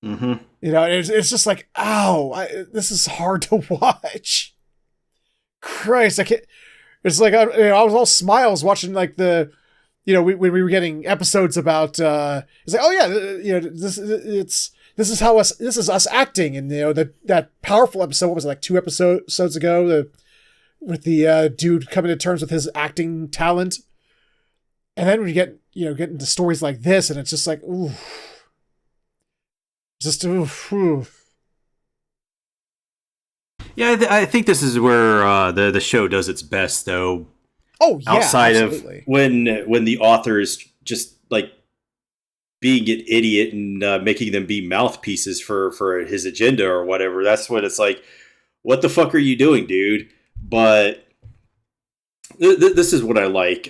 Mm-hmm. It's just like, ow, this is hard to watch. Christ, I can't. It's like I was all smiles watching like the, when we were getting episodes about. It's like, oh yeah, this is us acting, and that powerful episode. What was it, like 2 episodes ago? With the dude coming to terms with his acting talent, and then when you get into stories like this, and it's just like, ooh, just ooh. Yeah, I think this is where the show does its best, though. Oh yeah, outside absolutely. Of when the author is just like being an idiot and making them be mouthpieces for his agenda or whatever. That's what it's like. What the fuck are you doing, dude? But this is what I like.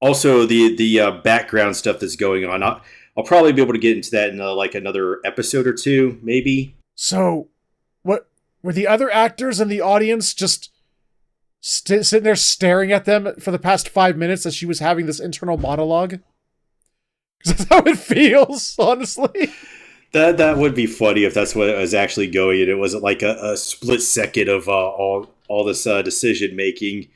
Also, the background stuff that's going on. I'll probably be able to get into that in like another episode or two, maybe. So, what were the other actors in the audience just sitting there staring at them for the past 5 minutes as she was having this internal monologue? Because that's how it feels, honestly. That would be funny if that's what it was actually going, and it wasn't like a split second of all this decision making.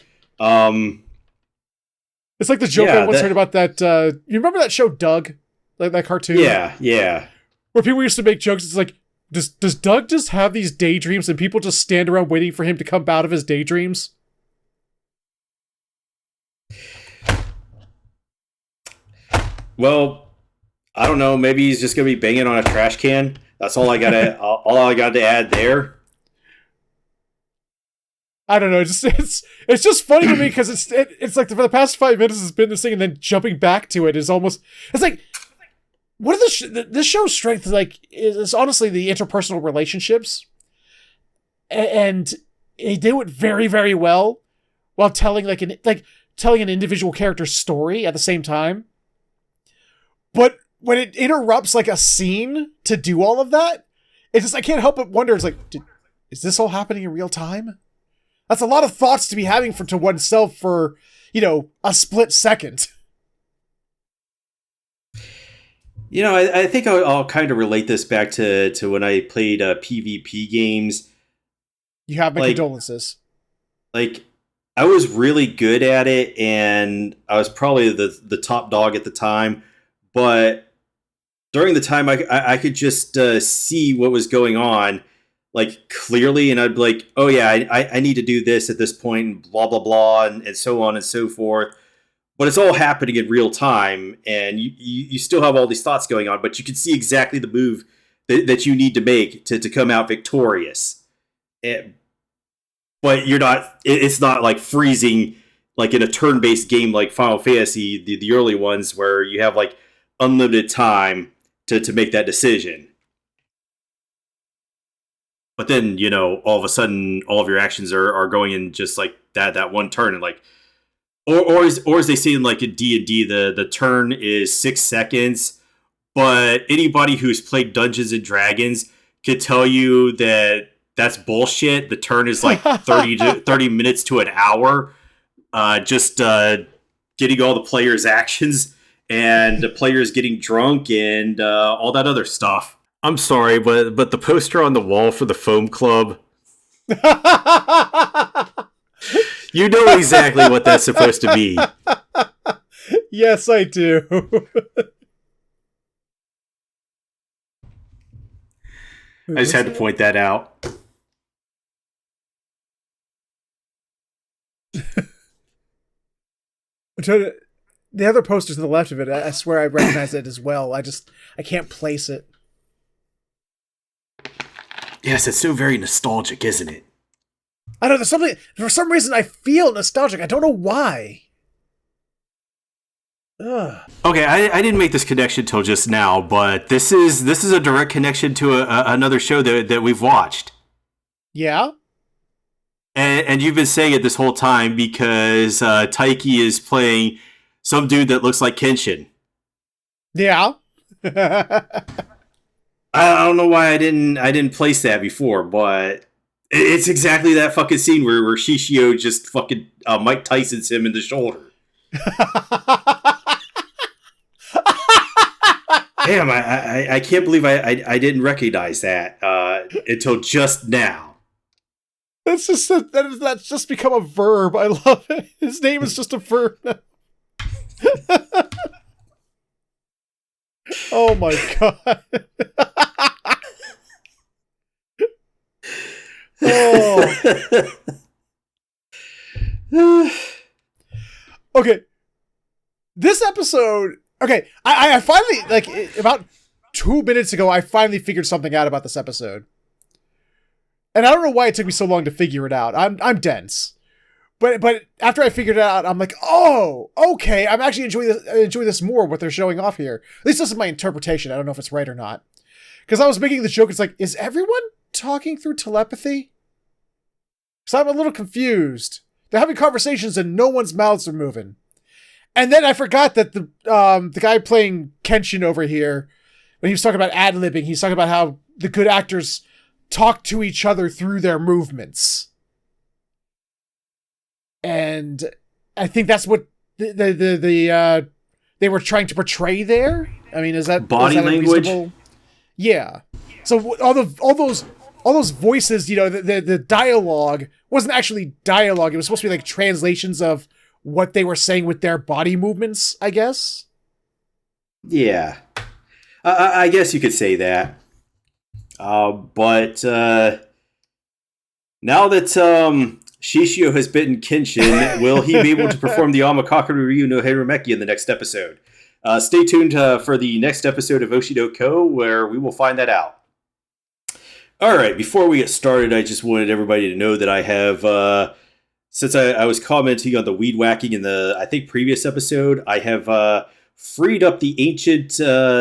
It's like the joke I once heard about that. You remember that show Doug, like that cartoon? Yeah. Where people used to make jokes. It's like, does Doug just have these daydreams, and people just stand around waiting for him to come out of his daydreams? Well, I don't know. Maybe he's just gonna be banging on a trash can. That's all I gotta. all I got to add there. I don't know. It's just funny to me because it's like for the past 5 minutes it's been this thing, and then jumping back to it is almost. It's like, what are this show's strength is honestly the interpersonal relationships, and they do it very, very well while telling telling an individual character's story at the same time. But when it interrupts like a scene to do all of that, it's just, I can't help but wonder, it's like, is this all happening in real time? That's a lot of thoughts to be having to oneself for, a split second. I think I'll kind of relate this back to when I played PvP games. You have my condolences. Like, I was really good at it, and I was probably the top dog at the time. But during the time, I could just see what was going on, like, clearly, and I'd be like, oh yeah, I need to do this at this point, and blah, blah, blah, and so on and so forth. But it's all happening in real time, and you still have all these thoughts going on, but you can see exactly the move that you need to make to come out victorious. But you're not, it's not like freezing, like in a turn-based game like Final Fantasy, the early ones, where you have like unlimited time to make that decision. But then, all of a sudden, all of your actions are going in just like that one turn, and like, or as they say in like in D&D, the turn is 6 seconds. But anybody who's played Dungeons and Dragons could tell you that that's bullshit. The turn is like 30 minutes to an hour. Just getting all the players' actions and the players getting drunk and all that other stuff. I'm sorry, but the poster on the wall for the Foam Club, you know exactly what that's supposed to be. Yes, I do. I just had to point that out. The other posters to the left of it, I swear I recognize it as well. I can't place it. Yes, it's so very nostalgic, isn't it? I don't know, for some reason I feel nostalgic. I don't know why. Ugh. Okay, I didn't make this connection till just now, but this is a direct connection to another show that we've watched. Yeah? And you've been saying it this whole time because Taiki is playing some dude that looks like Kenshin. Yeah. I don't know why I didn't place that before, but It's exactly that fucking scene where Shishio just fucking Mike Tyson's him in the shoulder. Damn, I can't believe I didn't recognize that until just now. That's just become a verb. I love it. His name is just a verb. Oh my god. Oh. Okay. This episode. Okay, I finally, like, about 2 minutes ago, I finally figured something out about this episode. And I don't know why it took me so long to figure it out. I'm dense. But after I figured it out, I'm like, oh, okay, I'm actually enjoying this more, what they're showing off here. At least this is my interpretation. I don't know if it's right or not. Because I was making the joke, it's like, is everyone talking through telepathy? So I'm a little confused. They're having conversations and no one's mouths are moving. And then I forgot that the guy playing Kenshin over here, when he was talking about ad-libbing, he's talking about how the good actors talk to each other through their movements. And I think that's what they were trying to portray there. I mean, is that body language? Yeah. So all those voices, you know, the dialogue wasn't actually dialogue. It was supposed to be like translations of what they were saying with their body movements, I guess. Yeah, I guess you could say that. But now that Shishio has bitten Kenshin, will he be able to perform the Amakakuru Ryu no Hiromeki in the next episode? Stay tuned for the next episode of Oshido Ko, where we will find that out. All right, before we get started, I just wanted everybody to know that I have... since I was commenting on the weed whacking in the, I think, previous episode, I have freed up the ancient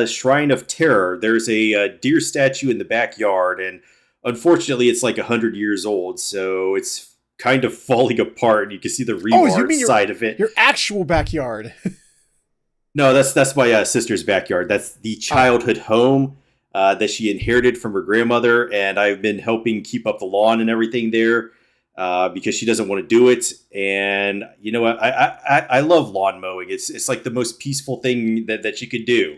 Shrine of Terror. There's a deer statue in the backyard, and unfortunately it's like 100 years old, so it's kind of falling apart. You can see the rebar side of it. Your actual backyard. No, that's my sister's backyard. That's the childhood home that she inherited from her grandmother, and I've been helping keep up the lawn and everything there. Because she doesn't want to do it, and you know what? I love lawn mowing. It's like the most peaceful thing that you could do.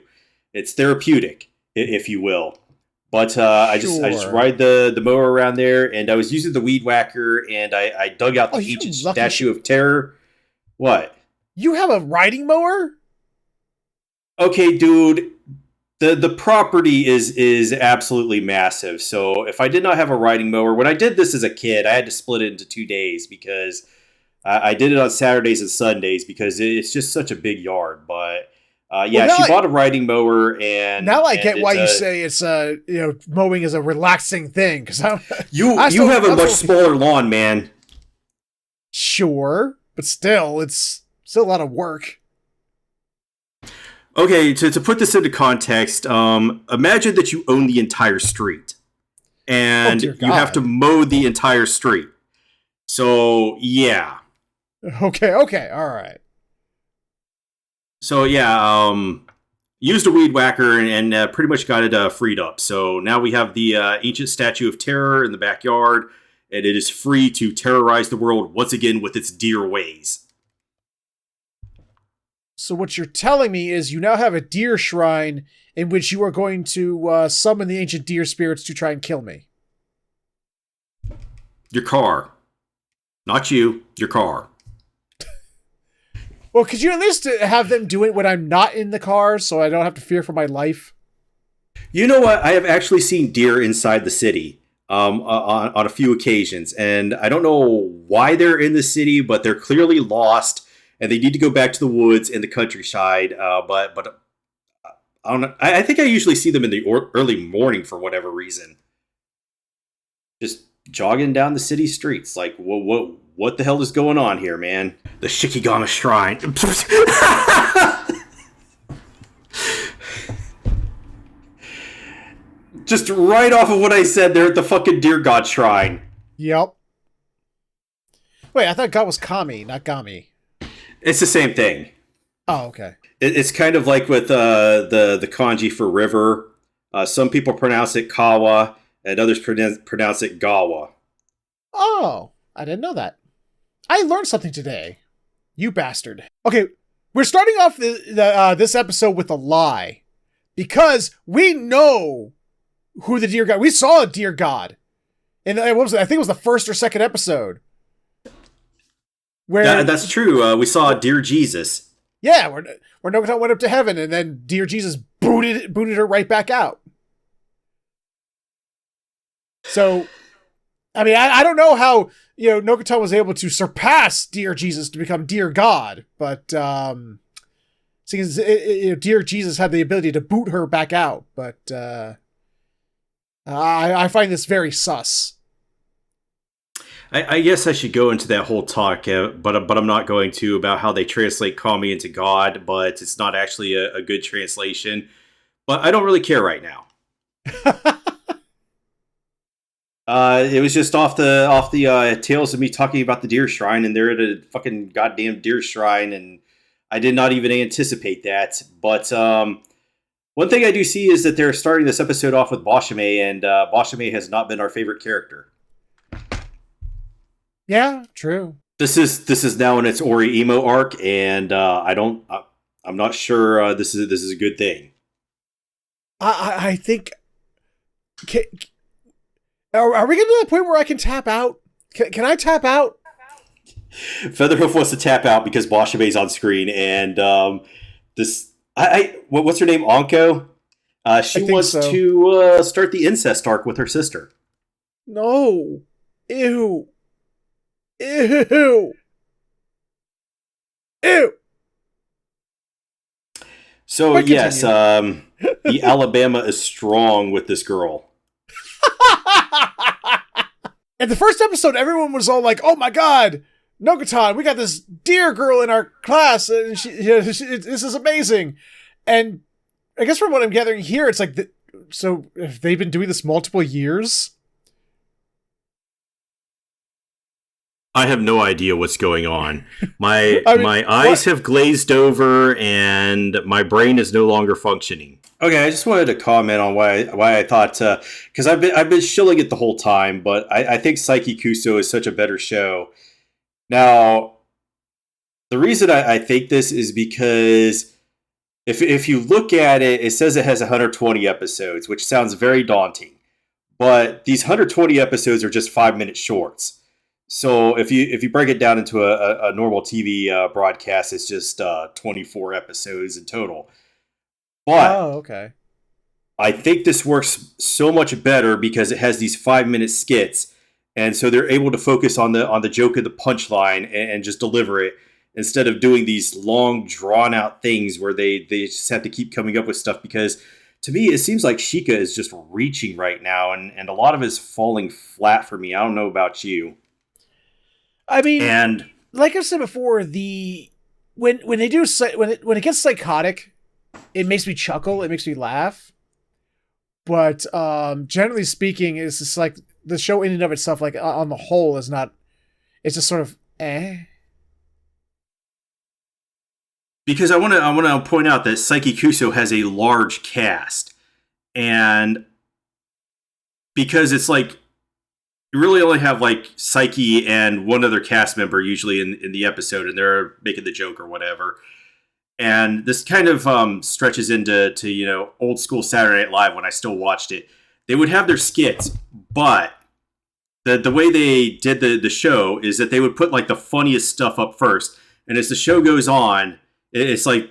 It's therapeutic, if you will. But I just ride the mower around there, and I was using the weed whacker, and I dug out the ancient statue of terror. What? You have a riding mower? Okay, dude. The property is absolutely massive. So if I did not have a riding mower, when I did this as a kid, I had to split it into 2 days because I did it on Saturdays and Sundays because it's just such a big yard. But she bought a riding mower, and now I get why you say it's mowing is a relaxing thing, because you have a much smaller lawn, man. Sure, but still, it's still a lot of work. Okay, to put this into context, imagine that you own the entire street, and you have to mow the entire street. So, yeah. Okay, all right. So, yeah, used a weed whacker and pretty much got it freed up. So now we have the ancient statue of terror in the backyard, and it is free to terrorize the world once again with its deer ways. So what you're telling me is you now have a deer shrine in which you are going to summon the ancient deer spirits to try and kill me. Your car. Not you, your car. Well, could you at least have them do it when I'm not in the car so I don't have to fear for my life? You know what? I have actually seen deer inside the city on a few occasions, and I don't know why they're in the city, but they're clearly lost. And they need to go back to the woods in the countryside, but I don't know. I think I usually see them in the early morning for whatever reason, just jogging down the city streets. Like, what the hell is going on here, man? The Shikigama Shrine. Just right off of what I said, they're at the fucking Deer God Shrine. Yep. Wait, I thought God was Kami, not Gami. It's the same thing. Oh, okay. It's kind of like with the kanji for river. Some people pronounce it Kawa, and others pronounce it Gawa. Oh, I didn't know that. I learned something today. You bastard. Okay, we're starting off this episode with a lie. Because we know who the dear God... We saw a dear God. And what was it? I think it was the first or second episode. Where that's true. We saw Dear Jesus. Yeah, where Nogata went up to heaven and then dear Jesus booted her right back out. So, I mean, I don't know how, Nogata was able to surpass dear Jesus to become dear God, but seeing as dear Jesus had the ability to boot her back out, but I find this very sus. I guess I should go into that whole talk, but I'm not going to, about how they translate Kami into God, but it's not actually a good translation. But I don't really care right now. It was just off the tails of me talking about the deer shrine, and they're at a fucking goddamn deer shrine, and I did not even anticipate that. But one thing I do see is that they're starting this episode off with Boshime, and Boshime has not been our favorite character. Yeah, true. This is now in its Ori emo arc, and I'm not sure this is a good thing. I think. Are we getting to the point where I can tap out? Can I tap out? Featherhoof wants to tap out because Boshime's on screen, and what's her name? Anko. She wants to start the incest arc with her sister. No. Ew. Ew. Ew. So but yes, the Alabama is strong with this girl. In the first episode, everyone was all like, "Oh my god, Nogatan, we got this dear girl in our class, and this is amazing." And I guess from what I'm gathering here, it's like, so have they been doing this multiple years? I have no idea what's going on. My eyes have glazed over, and my brain is no longer functioning. Okay, I just wanted to comment on why I thought, because I've been shilling it the whole time, but I think Psyche Kuso is such a better show. Now, the reason I think this is because if you look at it, it says it has 120 episodes, which sounds very daunting. But these 120 episodes are just 5-minute shorts. So if you break it down into a normal TV broadcast, it's just 24 episodes in total. But okay. I think this works so much better because it has these 5-minute skits, and so they're able to focus on the joke of the punchline and just deliver it instead of doing these long, drawn out things where they just have to keep coming up with stuff. Because to me, it seems like Sheikah is just reaching right now, and a lot of it is falling flat for me. I don't know about you. I mean, and like I've said before, when it gets psychotic, it makes me chuckle, it makes me laugh. But generally speaking, it's just like the show in and of itself, like on the whole, is not. It's just sort of Because I want to point out that Psyche Kuso has a large cast, and because it's like, you really only have like Psyche and one other cast member usually in the episode, and they're making the joke or whatever. And this kind of stretches into old school Saturday Night Live when I still watched it. They would have their skits, but the way they did the show is that they would put like the funniest stuff up first, and as the show goes on, it's like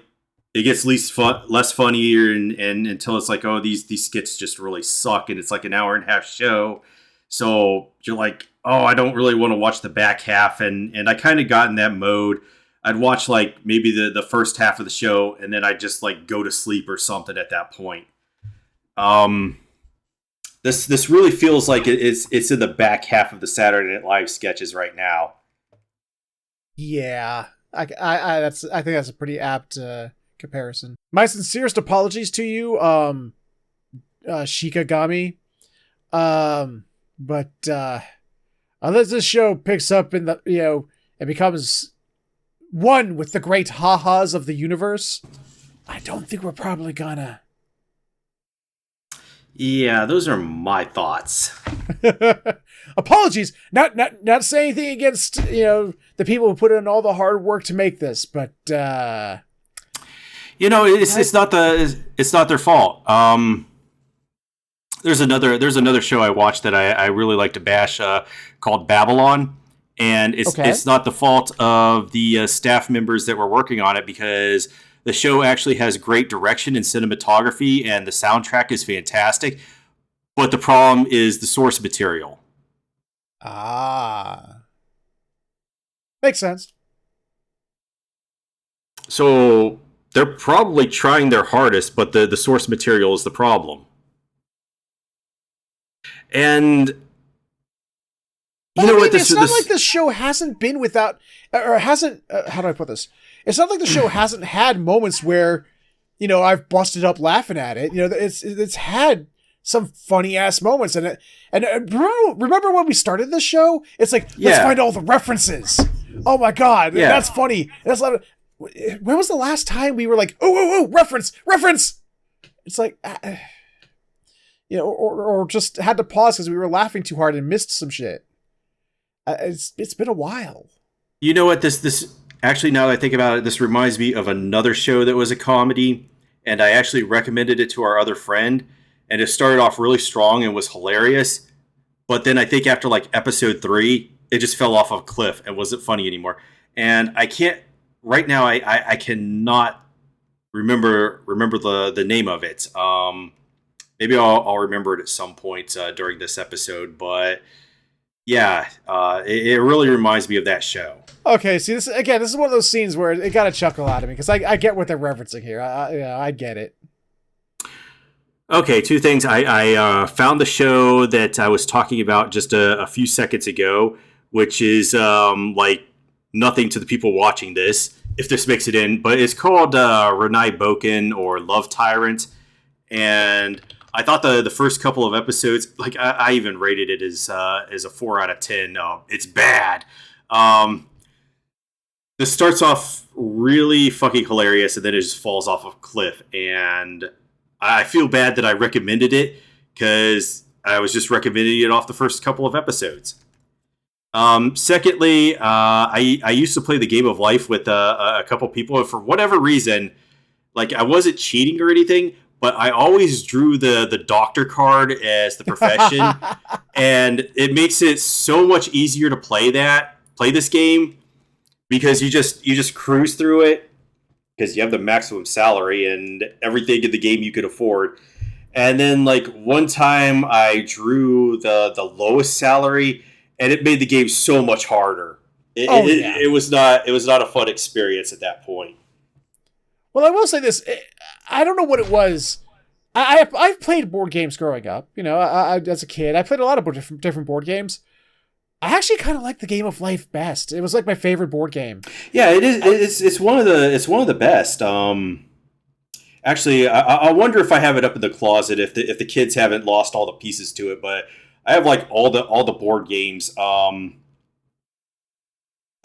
it gets less funnier and until it's like, oh, these skits just really suck, and it's like an hour and a half show. So you're like, oh, I don't really want to watch the back half. And I kind of got in that mode. I'd watch like maybe the first half of the show, and then I'd just like go to sleep or something at that point. This really feels like it's in the back half of the Saturday Night Live sketches right now. Yeah, I think that's a pretty apt comparison. My sincerest apologies to you, Shikagami. But unless this show picks up in the and becomes one with the great ha-has of the universe, I don't think we're probably gonna. Yeah, those are my thoughts. Apologies. Not saying anything against, the people who put in all the hard work to make this, but it's not their fault. There's another show I watched that I really like to bash called Babylon, and it's not the fault of the staff members that were working on it, because the show actually has great direction and cinematography, and the soundtrack is fantastic. But the problem is the source material. Makes sense. So they're probably trying their hardest, but the source material is the problem. And it's not like this show hasn't been without, or hasn't. How do I put this? It's not like the show hasn't had moments where, I've busted up laughing at it. It's had some funny ass moments, and remember when we started this show? It's like, let's find all the references. Oh my god, that's funny. That's a lot of, when was the last time we were like, oh, reference? It's like, or just had to pause because we were laughing too hard and missed some shit. It's been a while. You know what? This actually, now that I think about it, this reminds me of another show that was a comedy, and I actually recommended it to our other friend, and it started off really strong and was hilarious, but then I think after like episode 3, it just fell off a cliff and wasn't funny anymore. And I can't right now. I cannot remember the name of it. Maybe I'll remember it at some point during this episode, but yeah, it really reminds me of that show. Okay, see, this is one of those scenes where it got a chuckle out of me, because I get what they're referencing here. I get it. Okay, 2 things. I found the show that I was talking about just a few seconds ago, which is like nothing to the people watching this, if this makes it in, but it's called Renai Boken, or Love Tyrant, and I thought the first couple of episodes, like I even rated it as a 4 out of 10. It's bad. This starts off really fucking hilarious, and then it just falls off a cliff. And I feel bad that I recommended it, because I was just recommending it off the first couple of episodes. Secondly, I used to play the Game of Life with a couple people, and for whatever reason, like I wasn't cheating or anything, but I always drew the doctor card as the profession, and it makes it so much easier to play this game, because you just cruise through it, because you have the maximum salary and everything in the game you could afford. And then like one time I drew the lowest salary, and it made the game so much harder. It was not a fun experience at that point. Well, I will say this. I don't know what it was. I've played board games growing up. As a kid, I played a lot of different board games. I actually kind of like the Game of Life best. It was like my favorite board game. Yeah, it is. It's one of the best. Actually, I wonder if I have it up in the closet if the kids haven't lost all the pieces to it. But I have like all the board games. I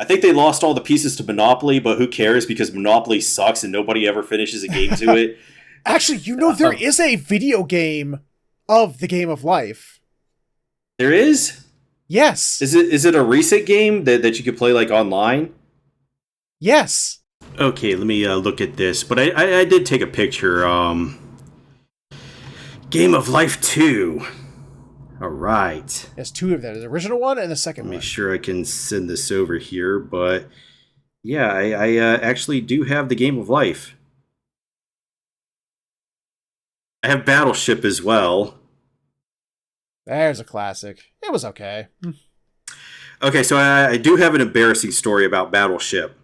think they lost all the pieces to Monopoly, but who cares, because Monopoly sucks and nobody ever finishes a game to it. Actually, there is a video game of the Game of Life. There is? Yes. Is it a recent game that you could play like online? Yes. Okay, let me look at this. But I did take a picture. Game of Life 2. All right. There's 2 of them. The original one and the second one. Make sure I can send this over here. But yeah, I actually do have the Game of Life. I have Battleship as well. There's a classic. It was okay. Okay, so I do have an embarrassing story about Battleship.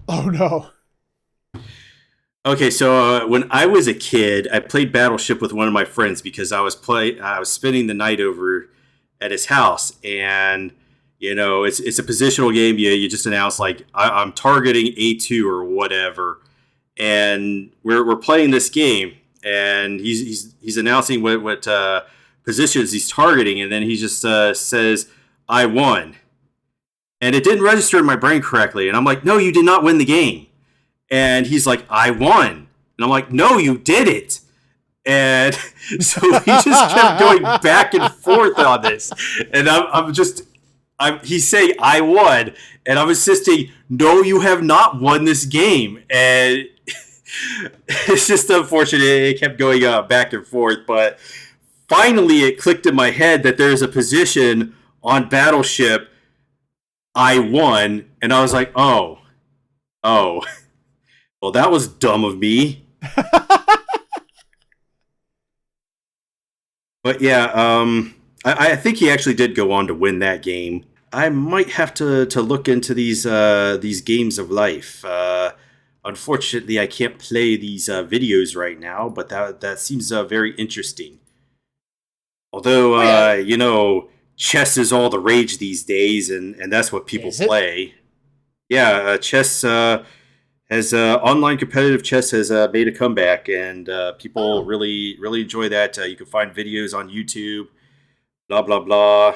Oh, no. Okay, so when I was a kid, I played Battleship with one of my friends because I was spending the night over at his house, and it's a positional game. You just announce like I'm targeting A2 or whatever, and we're playing this game, and he's announcing what positions he's targeting, and then he just says, I won. And it didn't register in my brain correctly, and I'm like, no, you did not win the game. And he's like, I won. And I'm like, no, you did it. And so he just kept going back and forth on this. And he's saying, I won. And I'm insisting, no, you have not won this game. And it's just unfortunate. It kept going back and forth. But finally, it clicked in my head that there's a position on Battleship I won. And I was like, oh, well, that was dumb of me. But yeah, I think he actually did go on to win that game. I might have to look into these games of life. Unfortunately, I can't play these videos right now, but that seems very interesting. Although, chess is all the rage these days, and that's what people play. Yeah, chess has online competitive chess has made a comeback, and people really enjoy that. You can find videos on YouTube, blah blah blah,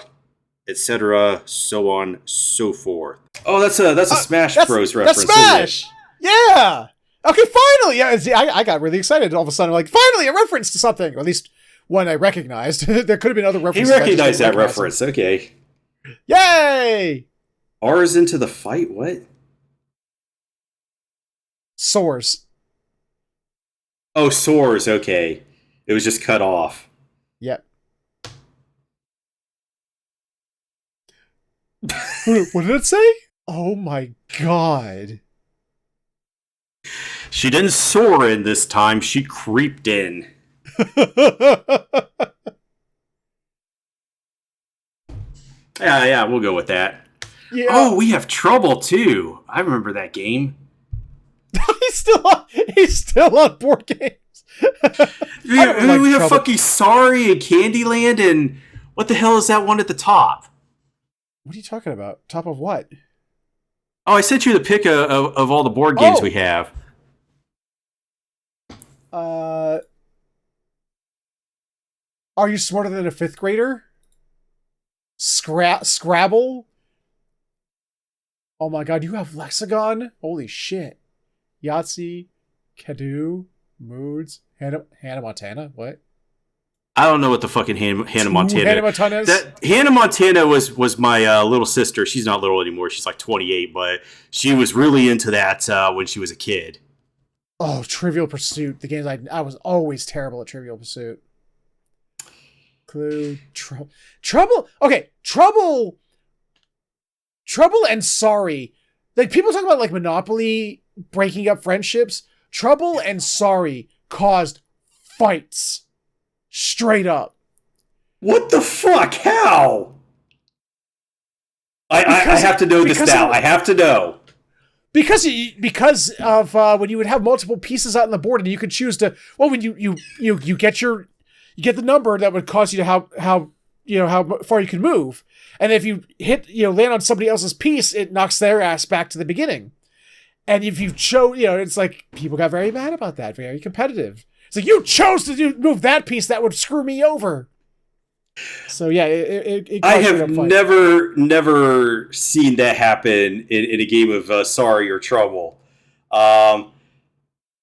etc., so on, so forth. Oh, that's a Smash Bros. Reference. That's Smash. Yeah. Okay, finally. Yeah, see, I got really excited all of a sudden. Like, finally, a reference to something, or at least one I recognized. There could have been other references. He recognized that reference. Okay. Yay! R's into the fight. What? Soars. Oh, soars. Okay. It was just cut off. Yep. What did it say? Oh my god. She didn't soar in this time. She creeped in. Yeah, we'll go with that. Yeah. Oh, we have Trouble too. I remember that game. He's still on board games. we have fucking Sorry and Candyland, and what the hell is that one at the top? What are you talking about? Top of what? Oh, I sent you the pic of all the board games we have. Are you smarter than a fifth grader? Scrabble? Oh my god, you have Lexicon? Holy shit. Yahtzee, Cadu, Moods, Hannah Montana? What? I don't know what the fucking Hannah Montana. Hannah Montana is? Hannah Montana was my little sister. She's not little anymore. She's like 28, but she was really into that when she was a kid. Oh, Trivial Pursuit. The games I was always terrible at Trivial Pursuit. Clue, Trouble. Okay, Trouble and Sorry. Like, people talk about like Monopoly breaking up friendships. Trouble and Sorry caused fights. Straight up. What the fuck? How? I have to know this now. I have to know. Because of when you would have multiple pieces out on the board, and you could choose to, well, when you get the number that would cause you to how far you can move, and if you land on somebody else's piece, it knocks their ass back to the beginning. And if you it's like people got very mad about that, very competitive. It's like, you chose to move that piece that would screw me over. So yeah, I have never seen that happen in a game of Sorry or Trouble. Now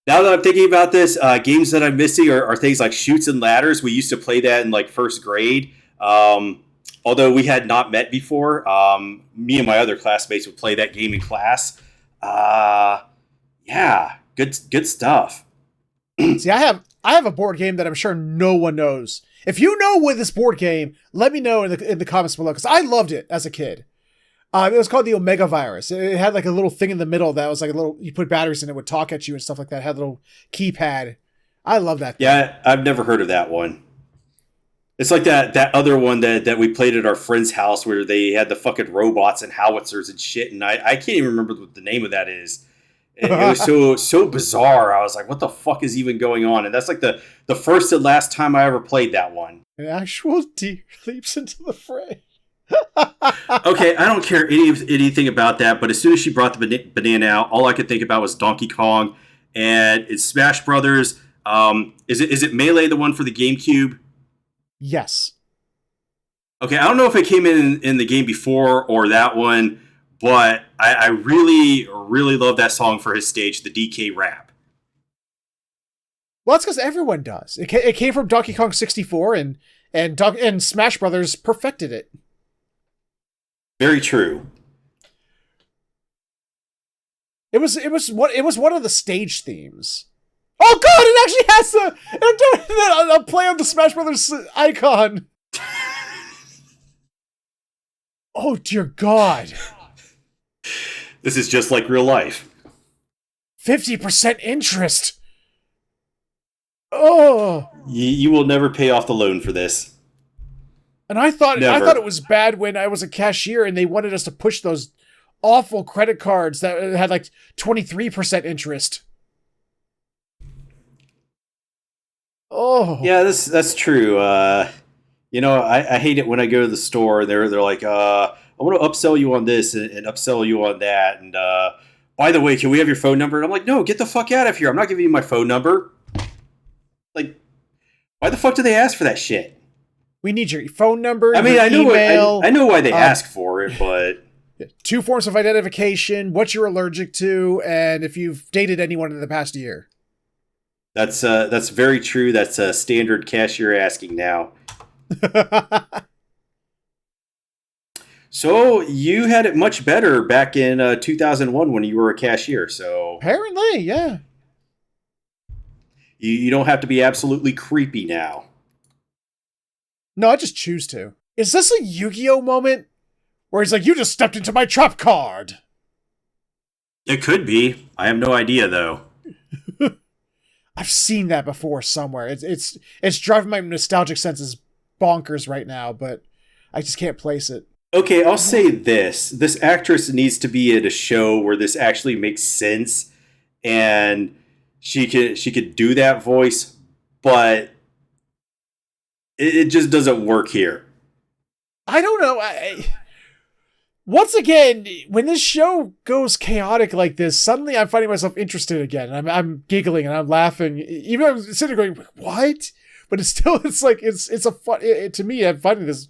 that I'm thinking about this, games that I'm missing are things like Chutes and Ladders. We used to play that in like first grade. Although we had not met before, me and my other classmates would play that game in class. Yeah, good stuff. See, I have a board game that I'm sure no one knows. If you know with this board game, let me know in the comments below, because I loved it as a kid. It was called the Omega Virus. It had like a little thing in the middle that was like a little, you put batteries in it, would talk at you and stuff like that. It had a little keypad. I love that thing. Yeah, I've never heard of that one. It's like that other one that we played at our friend's house where they had the fucking robots and howitzers and shit, and I can't even remember what the name of that is. It was so bizarre. I was like, what the fuck is even going on? And that's like the first and last time I ever played that one. An actual deer leaps into the fray. Okay, I don't care anything about that, but as soon as she brought the banana out, all I could think about was Donkey Kong, and it's Smash Brothers. Is it Melee, the one for the GameCube? Yes. Okay, I don't know if it came in the game before or that one, but I really, really love that song for his stage, the DK rap. Well, that's because everyone does. It came from Donkey Kong 64, and Smash Brothers perfected it. Very true. It was one of the stage themes. Oh god, it actually has a play on the Smash Brothers icon. Oh dear God. This is just like real life. 50% interest. Oh. You will never pay off the loan for this. And I thought Never. it was bad when I was a cashier and they wanted us to push those awful credit cards that had like 23% interest. Oh. Yeah, that's true. I hate it when I go to the store and they're like, I want to upsell you on this and upsell you on that. And by the way, can we have your phone number? And I'm like, no, get the fuck out of here. I'm not giving you my phone number. Like, why the fuck do they ask for that shit? We need your phone number. I mean, I know why they ask for it, but 2 forms of identification, what you're allergic to, and if you've dated anyone in the past year. That's very true. That's a standard cashier asking now. So you had it much better back in 2001 when you were a cashier. So apparently, yeah. You don't have to be absolutely creepy now. No, I just choose to. Is this a Yu-Gi-Oh moment? Where he's like, you just stepped into my trap card. It could be. I have no idea, though. I've seen that before somewhere. It's driving my nostalgic senses bonkers right now, but I just can't place it. Okay, I'll say this. This actress needs to be at a show where this actually makes sense, and she could do that voice, but it just doesn't work here. I don't know. Once again, when this show goes chaotic like this, suddenly I'm finding myself interested again. I'm giggling and I'm laughing, even though I'm sitting there going, "What?" But it's still, it's a fun. To me, I'm finding this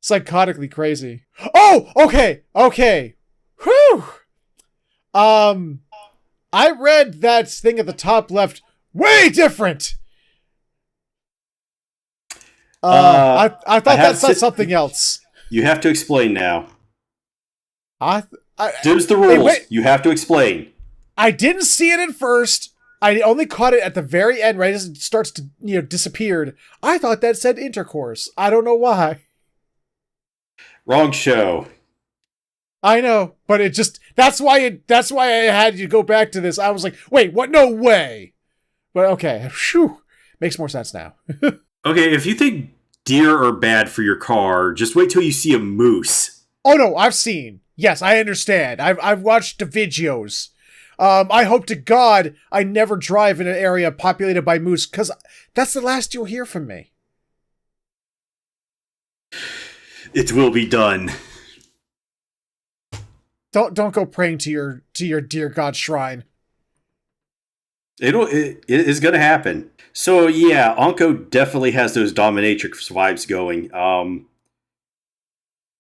psychotically crazy. Oh, okay. Whew. I read that thing at the top left. Way different. I thought that said something else. You have to explain now. Dim's the rules. You have to explain. I didn't see it at first. I only caught it at the very end, right as it starts to disappeared. I thought that said intercourse. I don't know why. Wrong show. I know, but that's why I had you go back to this. I was like, wait, what? No way. But okay, phew, makes more sense now. Okay, if you think deer are bad for your car, just wait till you see a moose. Oh no, I've seen. Yes, I understand. I've watched the videos. I hope to God I never drive in an area populated by moose, because that's the last you'll hear from me. It will be done. Don't go praying to your dear God shrine. It is going to happen. So yeah, Anko definitely has those dominatrix vibes going.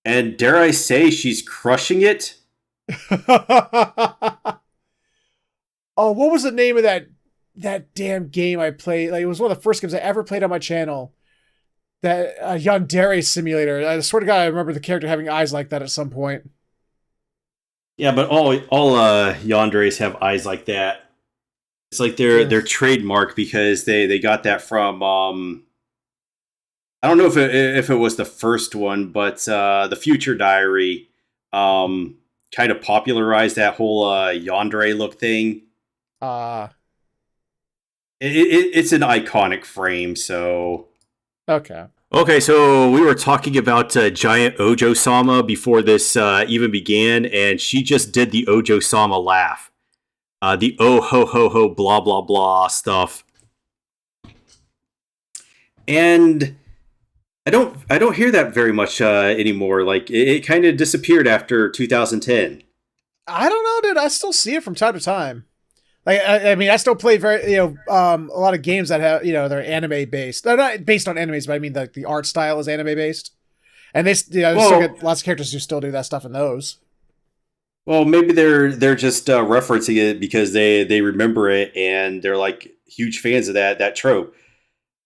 And dare I say she's crushing it? Oh, what was the name of that damn game I played? Like, it was one of the first games I ever played on my channel. That Yandere simulator. I swear to God, I remember the character having eyes like that at some point. Yeah, but all yanderes have eyes like that. It's like they're trademark because they got that from I don't know if it was the first one, but the Future Diary kind of popularized that whole yandere look thing. It's an iconic frame, so okay. Okay, so we were talking about Giant Ojo-sama before this even began, and she just did the Ojo-sama laugh. The oh ho ho ho blah blah blah stuff. And I don't hear that very much anymore. Like it kind of disappeared after 2010. I don't know, dude. I still see it from time to time. Like I mean, I still play a lot of games that have they're anime based. They're not based on animes, but I mean the art style is anime based, and they still get lots of characters who still do that stuff in those. Well, maybe they're just referencing it because they remember it and they're like, huge fans of that trope.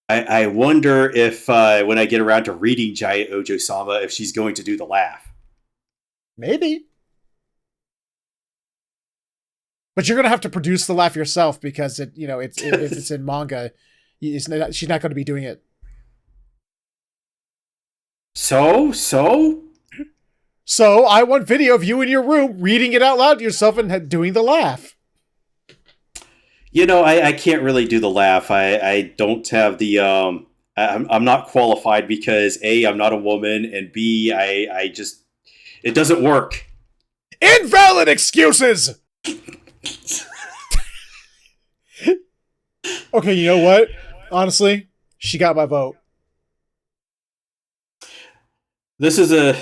I wonder if when I get around to reading Giant Ojo-sama, if she's going to do the laugh. Maybe. But you're gonna have to produce the laugh yourself because if it's in manga, she's not going to be doing it. So I want video of you in your room reading it out loud to yourself and doing the laugh. I can't really do the laugh. I don't have the I'm not qualified because A, I'm not a woman, and B, I just it doesn't work. Invalid excuses. Okay, you know what? Honestly, she got my vote. This is a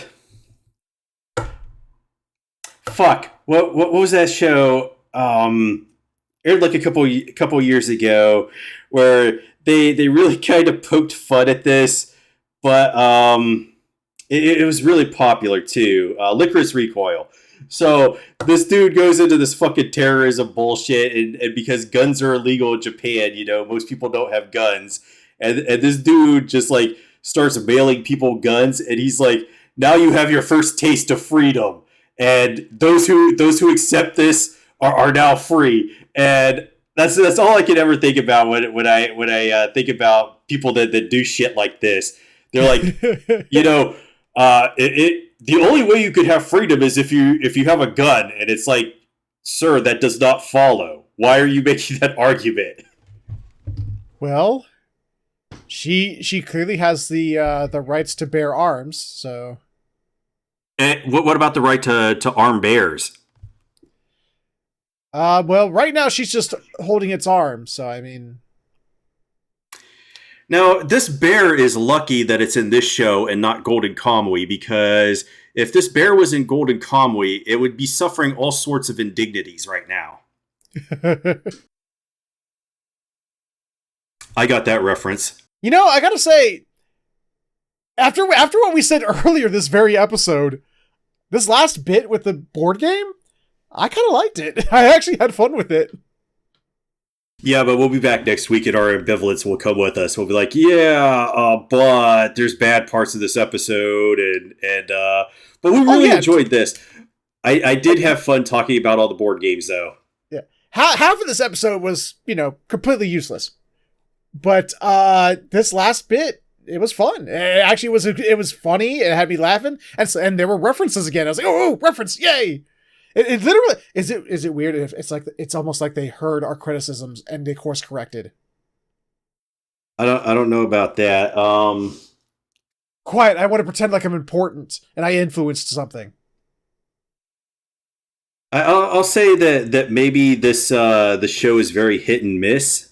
fuck. What was that show? Aired like a couple years ago, where they really kind of poked fun at this, but it was really popular too. Licorice Recoil. So this dude goes into this fucking terrorism bullshit, and because guns are illegal in Japan, most people don't have guns, and this dude just like starts mailing people guns, and he's like, now you have your first taste of freedom, and those who accept this are now free. And that's all I can ever think about when I think about people that do shit like this. They're like, the only way you could have freedom is if you have a gun, and it's like, sir, that does not follow. Why are you making that argument? Well, she clearly has the rights to bear arms, so. And what about the right to arm bears? Well, right now she's just holding its arm, so I mean. Now, this bear is lucky that it's in this show and not Golden Kamuy, because if this bear was in Golden Kamuy, it would be suffering all sorts of indignities right now. I got that reference. I gotta say, after what we said earlier this very episode, this last bit with the board game, I kind of liked it. I actually had fun with it. Yeah, but we'll be back next week, and our ambivalence will come with us. We'll be like, but there's bad parts of this episode, but we really enjoyed this. I did have fun talking about all the board games, though. Yeah, half of this episode was, completely useless, but this last bit, it was fun. It actually was funny. It had me laughing, and there were references again. I was like, oh, reference, yay! It literally is it weird if it's almost like they heard our criticisms and they course corrected. I don't know about that. Quiet. I want to pretend like I'm important and I influenced something. I'll say that maybe this the show is very hit and miss.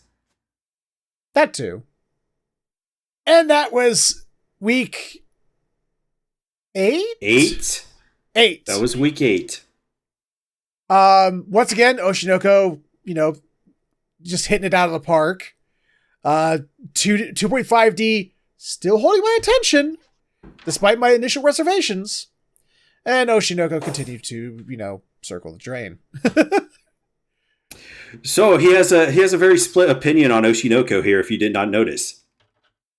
That too. And that was week 8? 8? 8. That was week 8. Once again, Oshinoko, just hitting it out of the park. 2.5D still holding my attention, despite my initial reservations. And Oshinoko continued to, circle the drain. So he has a very split opinion on Oshinoko here, if you did not notice.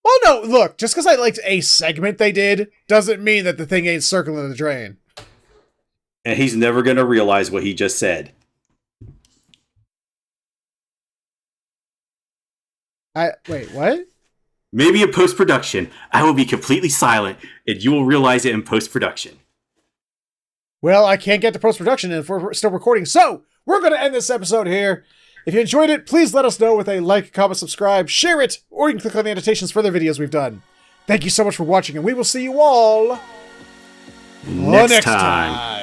Well, no, look, just because I liked a segment they did, doesn't mean that the thing ain't circling the drain. And he's never going to realize what he just said. Wait, what? Maybe in post-production, I will be completely silent, and you will realize it in post-production. Well, I can't get to post-production if we're still recording, so we're going to end this episode here. If you enjoyed it, please let us know with a like, comment, subscribe, share it, or you can click on the annotations for the videos we've done. Thank you so much for watching, and we will see you all next time.